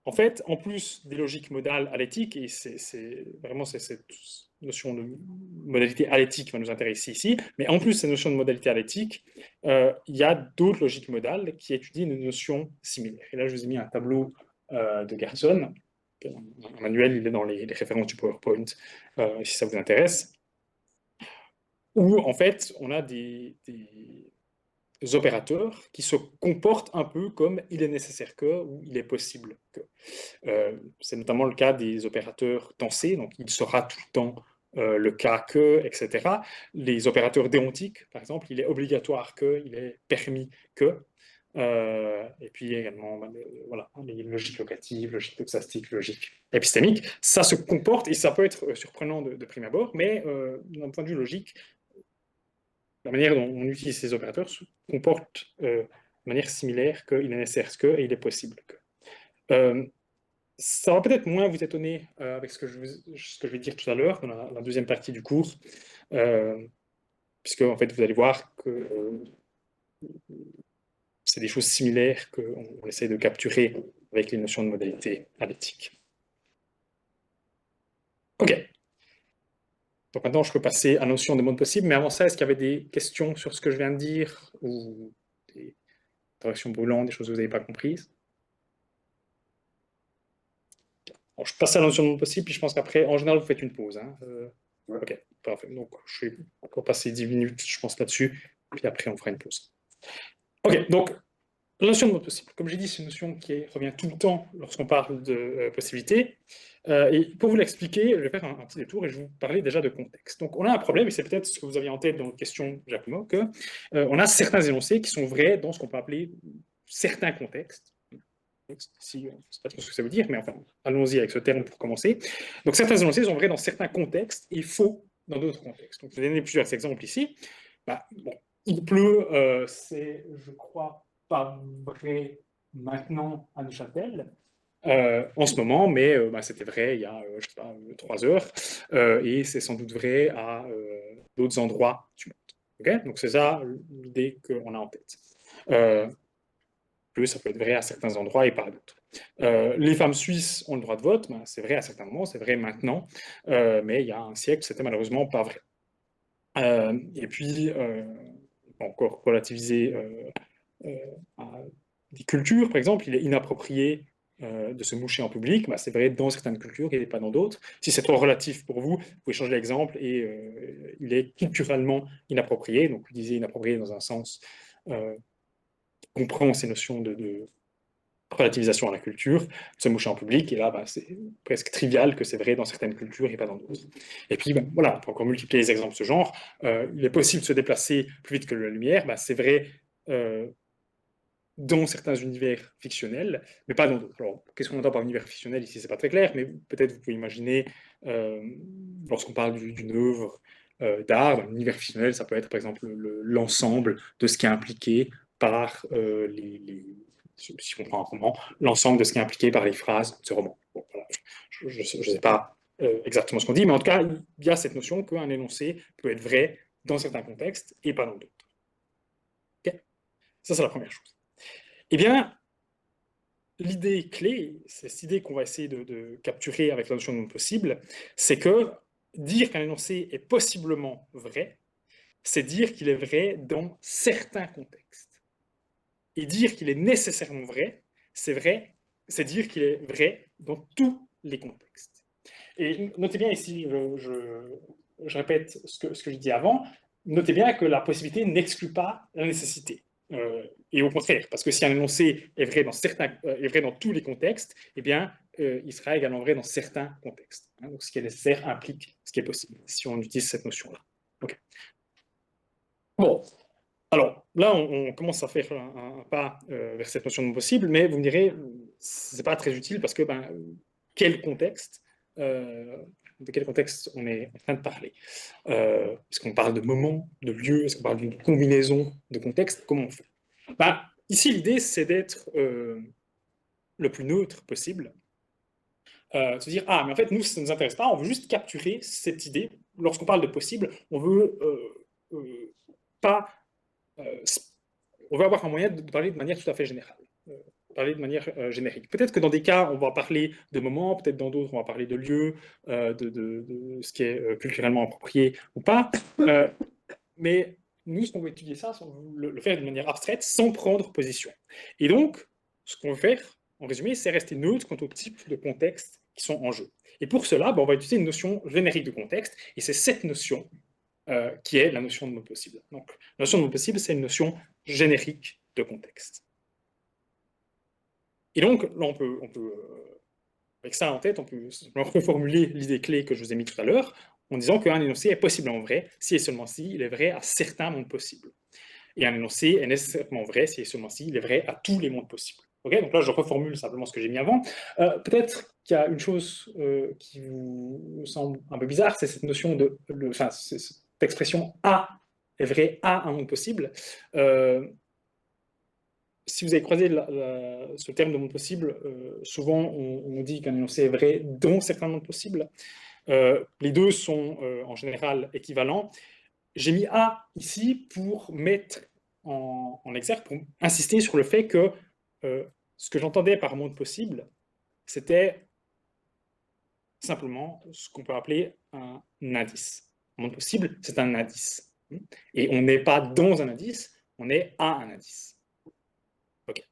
en fait, en plus des logiques modales alétiques, et c'est vraiment cette notion de modalité alétique qui va nous intéresser ici, mais en plus de cette notion de modalité alétique, il y a d'autres logiques modales qui étudient une notion similaire. Et là, je vous ai mis un tableau de Gerson. Un manuel, il est dans les références du PowerPoint, si ça vous intéresse, où en fait, on a des opérateurs qui se comportent un peu comme il est nécessaire que ou il est possible que. C'est notamment le cas des opérateurs tensés, donc il sera tout le temps le cas que, etc. Les opérateurs déontiques, par exemple, il est obligatoire que, il est permis que. Et puis également voilà, les logiques locatives, logiques doxastiques, logiques épistémiques, ça se comporte, et ça peut être surprenant de prime abord, mais d'un point de vue logique, la manière dont on utilise ces opérateurs se comporte de manière similaire qu'il est nécessaire que et il est possible que. Ça va peut-être moins vous étonner avec ce que je vais dire tout à l'heure, dans la deuxième partie du cours, puisque en fait, vous allez voir que c'est des choses similaires qu'on essaie de capturer avec les notions de modalité alétique. OK. Donc maintenant, je peux passer à la notion des mondes possibles, mais avant ça, est-ce qu'il y avait des questions sur ce que je viens de dire, ou des interactions brûlantes, des choses que vous n'avez pas comprises? Bon, je passe à la notion de monde possible, puis je pense qu'après, en général, vous faites une pause. Hein. Ouais. Ok, parfait. Donc, je vais encore passer 10 minutes, je pense, là-dessus, puis après, on fera une pause. Ok, donc, la notion de monde possible, comme j'ai dit, c'est une notion qui revient tout le temps lorsqu'on parle de possibilité. Et pour vous l'expliquer, je vais faire un petit détour et je vais vous parler déjà de contexte. Donc, on a un problème, et c'est peut-être ce que vous aviez en tête dans votre question, Giacomo, que on a certains énoncés qui sont vrais dans ce qu'on peut appeler certains contextes. Si, je ne sais pas trop ce que ça veut dire, mais enfin, allons-y avec ce terme pour commencer. Donc, certains énoncés sont vrais dans certains contextes et faux dans d'autres contextes. Donc, je vais donner plusieurs exemples ici. Bah, bon, il pleut, c'est, je crois, pas vrai maintenant à Neuchâtel en ce moment, mais bah, c'était vrai il y a, je sais pas, 3 heures, et c'est sans doute vrai à d'autres endroits du monde. Okay, donc c'est ça l'idée qu'on a en tête. Plus ça peut être vrai à certains endroits et pas à d'autres. Les femmes suisses ont le droit de vote, ben, c'est vrai à certains moments, c'est vrai maintenant, mais il y a un siècle, c'était malheureusement pas vrai. Et puis, encore relativiser à des cultures, par exemple, il est inapproprié de se moucher en public, ben, c'est vrai dans certaines cultures et pas dans d'autres. Si c'est trop relatif pour vous, vous pouvez changer l'exemple et il est culturellement inapproprié, donc vous disiez inapproprié dans un sens comprend ces notions de relativisation à la culture, se moucher en public, et là, bah, c'est presque trivial que c'est vrai dans certaines cultures et pas dans d'autres. Et puis, bah, voilà, on peut encore multiplier les exemples de ce genre. Il est possible de se déplacer plus vite que la lumière, bah, c'est vrai dans certains univers fictionnels, mais pas dans d'autres. Alors, qu'est-ce qu'on entend par univers fictionnel ici? C'est pas très clair, mais peut-être vous pouvez imaginer, lorsqu'on parle d'une œuvre d'art, un univers fictionnel, ça peut être par exemple l'ensemble de ce qui est impliqué par si on prend un roman, l'ensemble de ce qui est impliqué par les phrases de ce roman. Bon, voilà. Je ne sais pas exactement ce qu'on dit, mais en tout cas, il y a cette notion qu'un énoncé peut être vrai dans certains contextes et pas dans d'autres. Okay, ça, c'est la première chose. Eh bien, l'idée clé, c'est cette idée qu'on va essayer de capturer avec la notion de monde possible, c'est que dire qu'un énoncé est possiblement vrai, c'est dire qu'il est vrai dans certains contextes. Et dire qu'il est nécessairement vrai, c'est dire qu'il est vrai dans tous les contextes. Et notez bien ici, je répète ce que je dis avant, notez bien que la possibilité n'exclut pas la nécessité. Et au contraire, parce que si un énoncé est vrai est vrai dans tous les contextes, eh bien, il sera également vrai dans certains contextes. Hein, donc, ce qui est nécessaire implique ce qui est possible, si on utilise cette notion-là. Okay. Bon, alors là, on commence à faire un pas vers cette notion de possible, mais vous me direz, c'est pas très utile parce que quel contexte, de quel contexte on est en train de parler? Est-ce qu'on parle de moment, de lieu? Est-ce qu'on parle d'une combinaison de contextes? Comment on fait? Ici, l'idée, c'est d'être le plus neutre possible. Se dire, ah, mais en fait, nous, ça ne nous intéresse pas, on veut juste capturer cette idée. Lorsqu'on parle de possible, on veut pas on va avoir un moyen de parler de manière tout à fait générale, parler de manière générique. Peut-être que dans des cas, on va parler de moments, peut-être dans d'autres, on va parler de lieux, de ce qui est culturellement approprié ou pas. Mais nous, ce qu'on veut étudier ça, c'est le faire de manière abstraite, sans prendre position. Et donc, ce qu'on veut faire, en résumé, c'est rester neutre quant au type de contexte qui sont en jeu. Et pour cela, on va utiliser une notion générique de contexte, et c'est cette notion qui est la notion de mot possible. Donc, la notion de mot possible, c'est une notion générique de contexte. Et donc, là, avec ça en tête, on peut reformuler l'idée clé que je vous ai mise tout à l'heure, en disant qu'un énoncé est possiblement vrai si et seulement si il est vrai à certains mondes possibles. Et un énoncé est nécessairement vrai si et seulement si il est vrai à tous les mondes possibles. Okay, donc là, je reformule simplement ce que j'ai mis avant. Peut-être qu'il y a une chose qui vous semble un peu bizarre, c'est cette notion cette expression A est vrai à un monde possible. Si vous avez croisé ce terme de monde possible, souvent on dit qu'un énoncé est vrai dans certains mondes possibles. Les deux sont en général équivalents. J'ai mis A ici pour mettre en exergue, pour insister sur le fait que ce que j'entendais par monde possible, c'était simplement ce qu'on peut appeler un indice. Un monde possible, c'est un indice. Et on n'est pas dans un indice, on est à un indice. Ok.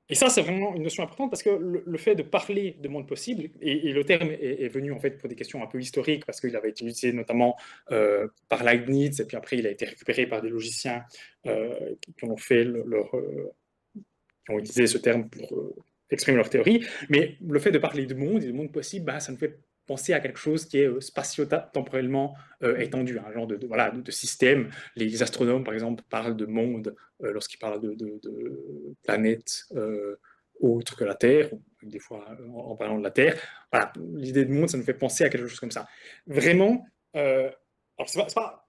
Et ça, c'est vraiment une notion importante parce que le fait de parler de monde possible, et le terme est venu en fait pour des questions un peu historiques, parce qu'il avait été utilisé notamment par Leibniz, et puis après il a été récupéré par des logiciens qui ont fait qui ont utilisé ce terme pour exprimer leur théorie. Mais le fait de parler de monde et de monde possible, bah, ça nous fait penser à quelque chose qui est spatio-temporellement étendu, un genre voilà, de système. Les astronomes, par exemple, parlent de monde lorsqu'ils parlent de planètes autres que la Terre, des fois en parlant de la Terre. Voilà, l'idée de monde, ça nous fait penser à quelque chose comme ça. Vraiment, alors c'est pas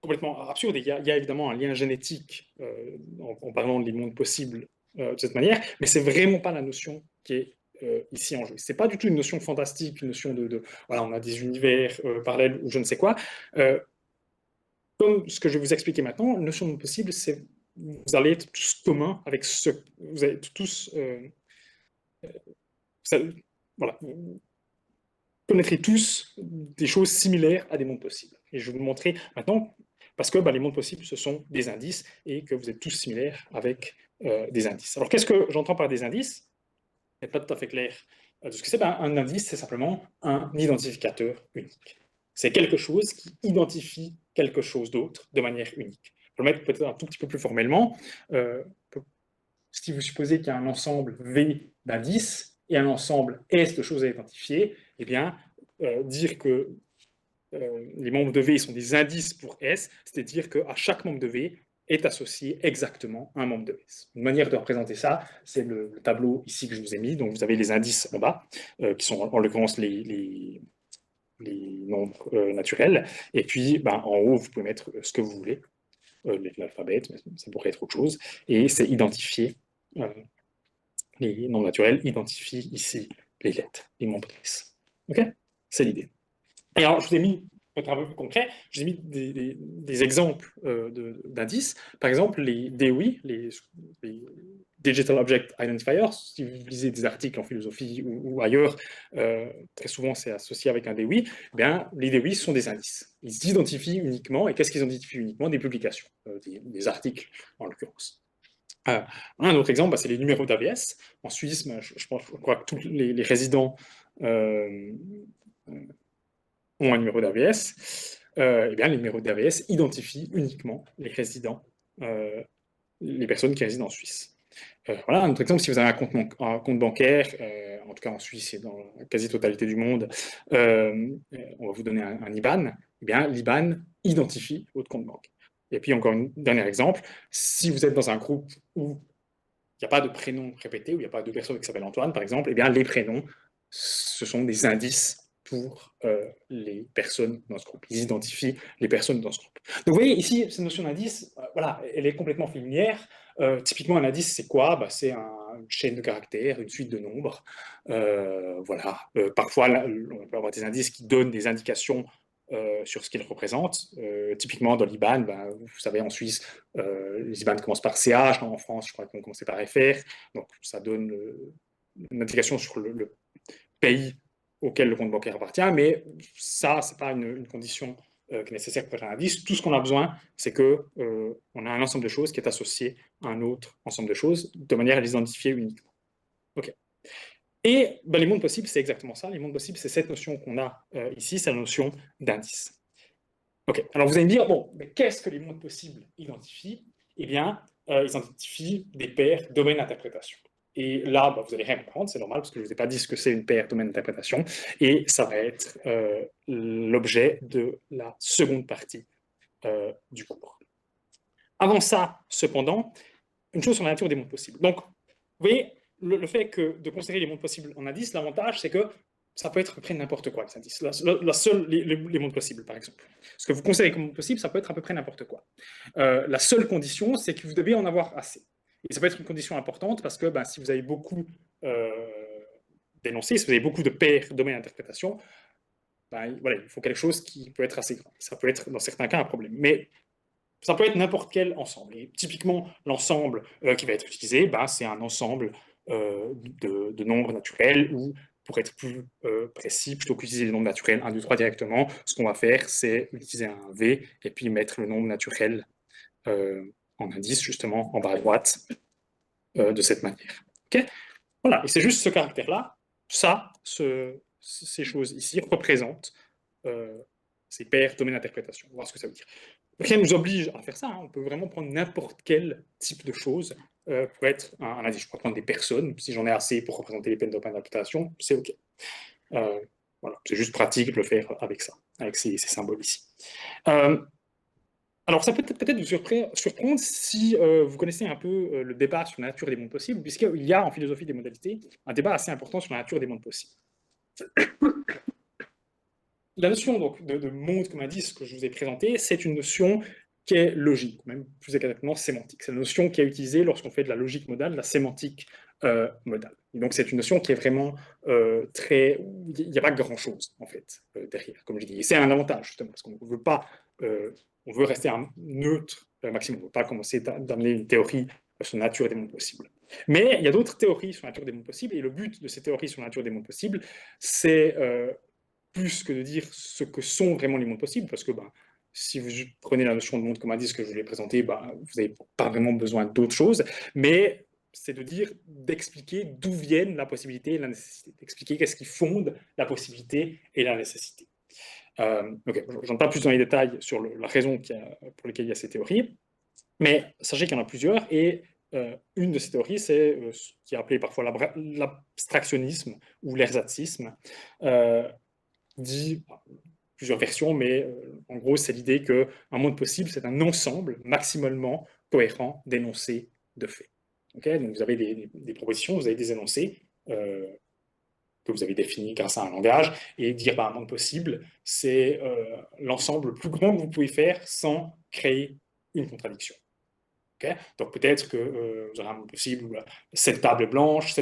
complètement absurde, il y a évidemment un lien génétique en parlant des mondes possibles de cette manière, mais c'est vraiment pas la notion qui est ici en jeu. C'est pas du tout une notion fantastique, une notion voilà, on a des univers parallèles ou je ne sais quoi. Comme ce que je vais vous expliquer maintenant, la notion de monde possible, c'est vous allez être tous communs avec ce, vous allez être tous, ça, voilà, vous connaîtrez tous des choses similaires à des mondes possibles. Et je vais vous montrer maintenant, parce que les mondes possibles, ce sont des indices et que vous êtes tous similaires avec des indices. Alors, qu'est-ce que j'entends par des indices? C'est pas tout à fait clair de ce que c'est. Un indice, c'est simplement un identificateur unique. C'est quelque chose qui identifie quelque chose d'autre de manière unique. Pour le mettre peut-être un tout petit peu plus formellement, si vous supposez qu'il y a un ensemble V d'indices et un ensemble S de choses à identifier, eh bien, dire que les membres de V sont des indices pour S, c'est-à-dire qu'à chaque membre de V est associé exactement un membre de S. Une manière de représenter ça, c'est le tableau ici que je vous ai mis. Donc vous avez les indices en bas, qui sont en l'occurrence les nombres naturels. Et puis en haut, vous pouvez mettre ce que vous voulez, l'alphabet, mais ça pourrait être autre chose. Et c'est identifier les nombres naturels, identifie ici les lettres, les membres de S. OK? C'est l'idée. Et alors, je vous ai mis, pour être un peu plus concret, je vous ai mis des exemples d'indices. Par exemple, les DOI, les Digital Object Identifiers, si vous lisez des articles en philosophie ou ailleurs, très souvent c'est associé avec un DOI, eh bien, les DOI sont des indices. Ils identifient uniquement, et qu'est-ce qu'ils identifient uniquement? Des publications, des articles en l'occurrence. Un autre exemple, c'est les numéros d'AVS. En Suisse, je crois que tous les résidents ont un numéro d'AVS, eh bien, les numéros d'AVS identifient uniquement les résidents, les personnes qui résident en Suisse. Voilà, un autre exemple, si vous avez un compte bancaire, en tout cas en Suisse et dans la quasi-totalité du monde, on va vous donner un IBAN, eh bien, l'IBAN identifie votre compte bancaire. Et puis, encore un dernier exemple, si vous êtes dans un groupe où il n'y a pas de prénom répété, où il n'y a pas de personne qui s'appelle Antoine, par exemple, eh bien, les prénoms, ce sont des indices pour les personnes dans ce groupe. Ils identifient les personnes dans ce groupe. Donc vous voyez, ici, cette notion d'indice, voilà, elle est complètement familière. Typiquement, un indice, c'est quoi? C'est une chaîne de caractères, une suite de nombres. Voilà. Parfois, là, on peut avoir des indices qui donnent des indications sur ce qu'ils représentent. Typiquement, dans l'IBAN, vous savez, en Suisse, les IBAN commencent par CH, en France, je crois qu'on commence par FR. Donc, ça donne une indication sur le pays auquel le compte bancaire appartient, mais ça, ce n'est pas une condition qui est nécessaire pour faire un indice. Tout ce qu'on a besoin, c'est qu'on a un ensemble de choses qui est associé à un autre ensemble de choses, de manière à les identifier uniquement. OK. Et les mondes possibles, c'est exactement ça. Les mondes possibles, c'est cette notion qu'on a ici, c'est la notion d'indice. OK. Alors vous allez me dire, bon, mais qu'est-ce que les mondes possibles identifient? Eh bien, ils identifient des paires domaine d'interprétation. Et là, vous allez rien comprendre, c'est normal, parce que je ne vous ai pas dit ce que c'est une paire domaine d'interprétation. Et ça va être l'objet de la seconde partie du cours. Avant ça, cependant, une chose sur la nature des mondes possibles. Donc, vous voyez, le fait de considérer les mondes possibles en indices, l'avantage, c'est que ça peut être à peu près n'importe quoi, les indices. Les mondes possibles, par exemple. Ce que vous considérez comme monde possible, ça peut être à peu près n'importe quoi. La seule condition, c'est que vous devez en avoir assez. Et ça peut être une condition importante parce que si vous avez beaucoup d'énoncés, si vous avez beaucoup de paires domaines d'interprétation, voilà, il faut quelque chose qui peut être assez grand. Ça peut être, dans certains cas, un problème. Mais ça peut être n'importe quel ensemble. Et typiquement, l'ensemble qui va être utilisé, c'est un ensemble de nombres naturels où, pour être plus précis, plutôt qu'utiliser les nombres naturels 1, 2, 3 directement, ce qu'on va faire, c'est utiliser un V et puis mettre le nombre naturel en indice, justement, en bas à droite, de cette manière. Ok. Voilà, et c'est juste ce caractère-là, ces choses ici représentent ces paires domaines d'interprétation. On va voir ce que ça veut dire. Rien ne nous oblige à faire ça, hein. On peut vraiment prendre n'importe quel type de chose pour être un indice. Je peux prendre des personnes, si j'en ai assez pour représenter les paires domaines d'interprétation, c'est OK. Voilà, c'est juste pratique de le faire avec ça, avec ces symboles ici. Alors, ça peut peut-être vous surprendre si vous connaissez un peu le débat sur la nature des mondes possibles, puisqu'il y a en philosophie des modalités un débat assez important sur la nature des mondes possibles. La notion donc, de monde comme indice que je vous ai présenté, c'est une notion qui est logique, même plus exactement sémantique. C'est une notion qui est utilisée lorsqu'on fait de la logique modale, de la sémantique modale. Et donc c'est une notion qui est vraiment très... Il n'y a pas grand-chose, en fait, derrière, comme je dis. Et c'est un avantage, justement, parce qu'on ne veut pas... on veut rester un neutre maximum. On ne veut pas commencer d'amener une théorie sur la nature des mondes possibles. Mais il y a d'autres théories sur la nature des mondes possibles, et le but de ces théories sur la nature des mondes possibles, c'est plus que de dire ce que sont vraiment les mondes possibles, parce que si vous prenez la notion de monde comme indice que je vous l'ai présenté, vous n'avez pas vraiment besoin d'autre chose, mais c'est de dire, d'expliquer d'où viennent la possibilité et la nécessité, d'expliquer qu'est-ce qui fonde la possibilité et la nécessité. Okay, je n'entre pas plus dans les détails sur la raison pour laquelle il y a ces théories, mais sachez qu'il y en a plusieurs, et une de ces théories, c'est ce qui est appelé parfois l'abstractionnisme ou l'ersatisme, dit plusieurs versions, mais en gros, c'est l'idée qu'un monde possible, c'est un ensemble maximalement cohérent d'énoncés de faits. Okay, donc vous avez des propositions, vous avez des énoncés que vous avez définis grâce à un langage, et dire un monde possible, c'est l'ensemble le plus grand que vous pouvez faire sans créer une contradiction. Okay, donc peut-être que vous aurez un monde possible où cette table est blanche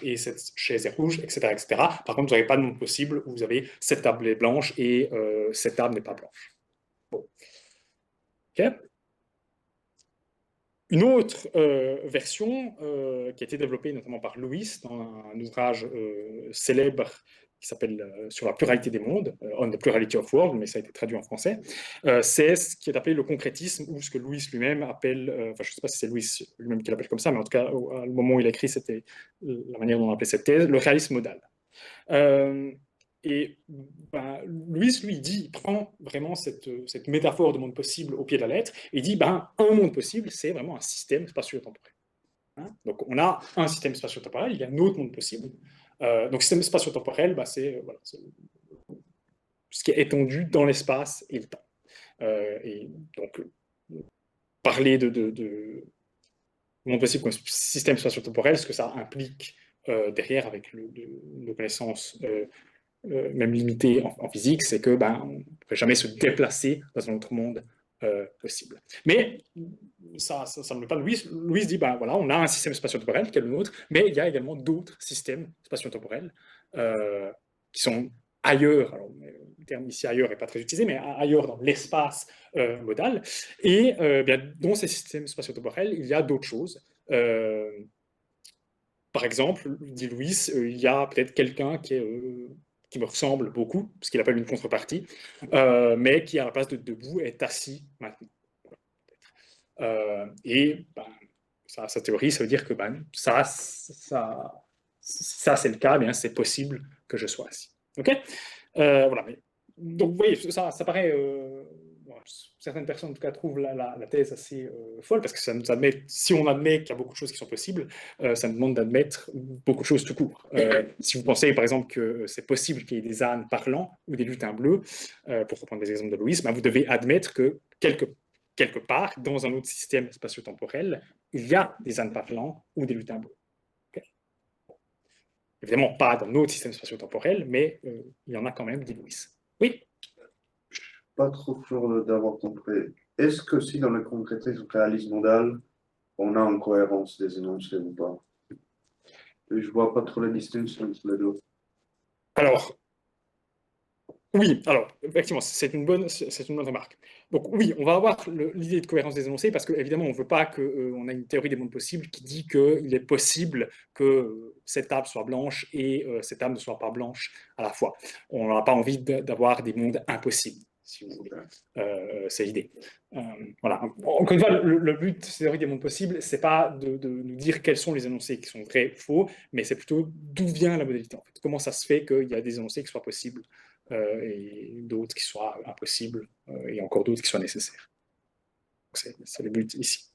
et cette chaise est rouge, etc. etc. Par contre, vous n'aurez pas de monde possible où vous avez cette table est blanche et cette table n'est pas blanche. Bon. Okay. Une autre version qui a été développée notamment par Lewis dans un ouvrage célèbre qui s'appelle Sur la pluralité des mondes, On the Plurality of Worlds, mais ça a été traduit en français, c'est ce qui est appelé le concrétisme, ou ce que Lewis lui-même appelle, enfin je ne sais pas si c'est Lewis lui-même qui l'appelle comme ça, mais en tout cas, au moment où il a écrit, c'était la manière dont on appelait cette thèse, le réalisme modal. Et Louis, lui, il prend vraiment cette métaphore de monde possible au pied de la lettre, et il dit, un monde possible, c'est vraiment un système spatio-temporel. Hein, donc, on a un système spatio-temporel, il y a un autre monde possible. Donc, système spatio-temporel, c'est ce qui est étendu dans l'espace et le temps. Et donc, parler de monde possible comme système spatio-temporel, ce que ça implique derrière, avec nos connaissances même limitées en physique, c'est que on ne pourrait jamais se déplacer dans un autre monde possible. Mais ça ne veut pas. Louis dit, voilà, on a un système spatio-temporel qui est le nôtre, mais il y a également d'autres systèmes spatio-temporels qui sont ailleurs. Alors, le terme ici ailleurs n'est pas très utilisé, mais ailleurs dans l'espace modal. Et dans ces systèmes spatio-temporels, il y a d'autres choses. Par exemple, dit Louis, il y a peut-être quelqu'un qui me ressemble beaucoup, parce qu'il appelle une contrepartie, mais qui, à la place de debout, est assis maintenant. Et sa théorie, ça veut dire que ça c'est le cas, bien c'est possible que je sois assis. Ok, voilà. Donc, vous voyez, ça paraît... certaines personnes, en tout cas, trouvent la thèse assez folle, parce que ça nous admet, si on admet qu'il y a beaucoup de choses qui sont possibles, ça nous demande d'admettre beaucoup de choses tout court. Si vous pensez, par exemple, que c'est possible qu'il y ait des ânes parlants ou des lutins bleus, pour reprendre des exemples de Louis, vous devez admettre que quelque part, dans un autre système spatio-temporel, il y a des ânes parlants ou des lutins bleus. Okay. Évidemment, pas dans notre système spatio-temporel, mais il y en a quand même, dit Louis. Oui. Pas trop sûr d'avoir compris. Est-ce que si dans le concrétisme réalisme modal, on a une cohérence des énoncés ou pas? Je ne vois pas trop la distinction entre les deux. Alors, oui, alors, effectivement, c'est une bonne remarque. Donc oui, on va avoir l'idée de cohérence des énoncés, parce qu'évidemment, on ne veut pas qu'on ait une théorie des mondes possibles qui dit qu'il est possible que cette table soit blanche et cette table ne soit pas blanche à la fois. On n'a pas envie d'avoir des mondes impossibles. si vous voulez. C'est l'idée. Voilà. Encore une fois, le but de ces théories des mondes possibles, c'est pas de nous dire quels sont les énoncés qui sont vrais ou faux, mais c'est plutôt d'où vient la modalité, en fait. Comment ça se fait qu'il y a des énoncés qui soient possibles et d'autres qui soient impossibles et encore d'autres qui soient nécessaires. C'est le but ici.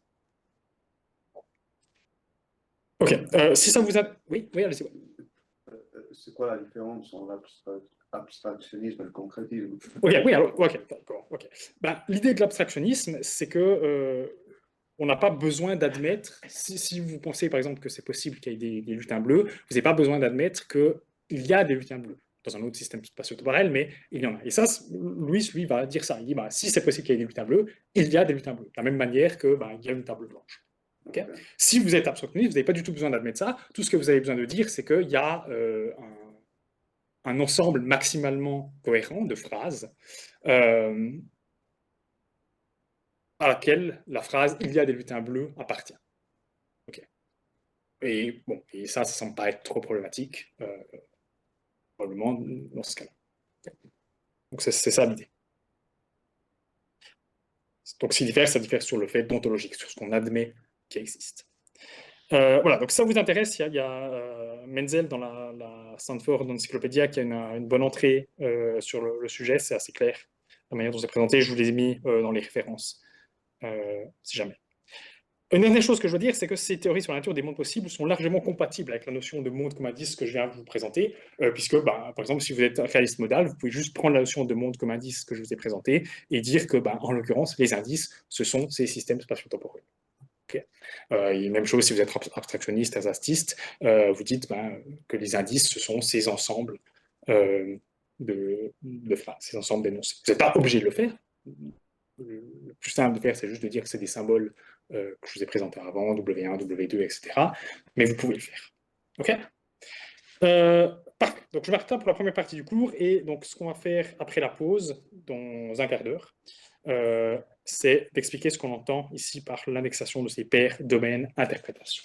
Ok, si ça vous a... Oui, allez-y. C'est quoi la différence entre l'abstractionnisme et le concrétisme? Ok, d'accord. Okay. Ben, l'idée de l'abstractionnisme, c'est que on n'a pas besoin d'admettre, si vous pensez par exemple que c'est possible qu'il y ait des lutins bleus, vous n'avez pas besoin d'admettre qu'il y a des lutins bleus dans un autre système spatio-temporel, mais il y en a. Et ça, Louis, lui, va dire ça. Il dit, bah, si c'est possible qu'il y ait des lutins bleus, il y a des lutins bleus. De la même manière que il y a une table blanche. Okay. Si vous êtes abstractionniste, vous n'avez pas du tout besoin d'admettre ça. Tout ce que vous avez besoin de dire, c'est qu'il y a un ensemble maximalement cohérent de phrases à laquelle la phrase « il y a des lutins bleus » appartient. Okay. Et bon, et ça semble pas être trop problématique, probablement dans ce cas-là. Donc c'est ça l'idée. Donc ça diffère sur le fait ontologique, sur ce qu'on admet qui existe. Voilà, donc si ça vous intéresse, il y a Menzel dans la Stanford Encyclopédia qui a une bonne entrée sur le sujet, c'est assez clair la manière dont c'est présenté, je vous l'ai mis dans les références, si jamais. Une dernière chose que je veux dire, c'est que ces théories sur la nature des mondes possibles sont largement compatibles avec la notion de monde comme indice que je viens de vous présenter, puisque, par exemple, si vous êtes réaliste modal, vous pouvez juste prendre la notion de monde comme indice que je vous ai présenté et dire que, en l'occurrence, les indices, ce sont ces systèmes spatio-temporels. Okay. Et même chose si vous êtes abstractionniste, asastiste, vous dites que les indices, ce sont ces ensembles de phrases, ces ensembles d'énoncés. Vous n'êtes pas obligé de le faire. Le plus simple de faire, c'est juste de dire que c'est des symboles que je vous ai présentés avant, W1, W2, etc. Mais vous pouvez le faire. OK. Parfait. Donc, je m'arrête là pour la première partie du cours. Et donc, ce qu'on va faire après la pause, dans un quart d'heure, c'est d'expliquer ce qu'on entend ici par l'indexation de ces paires domaines interprétation.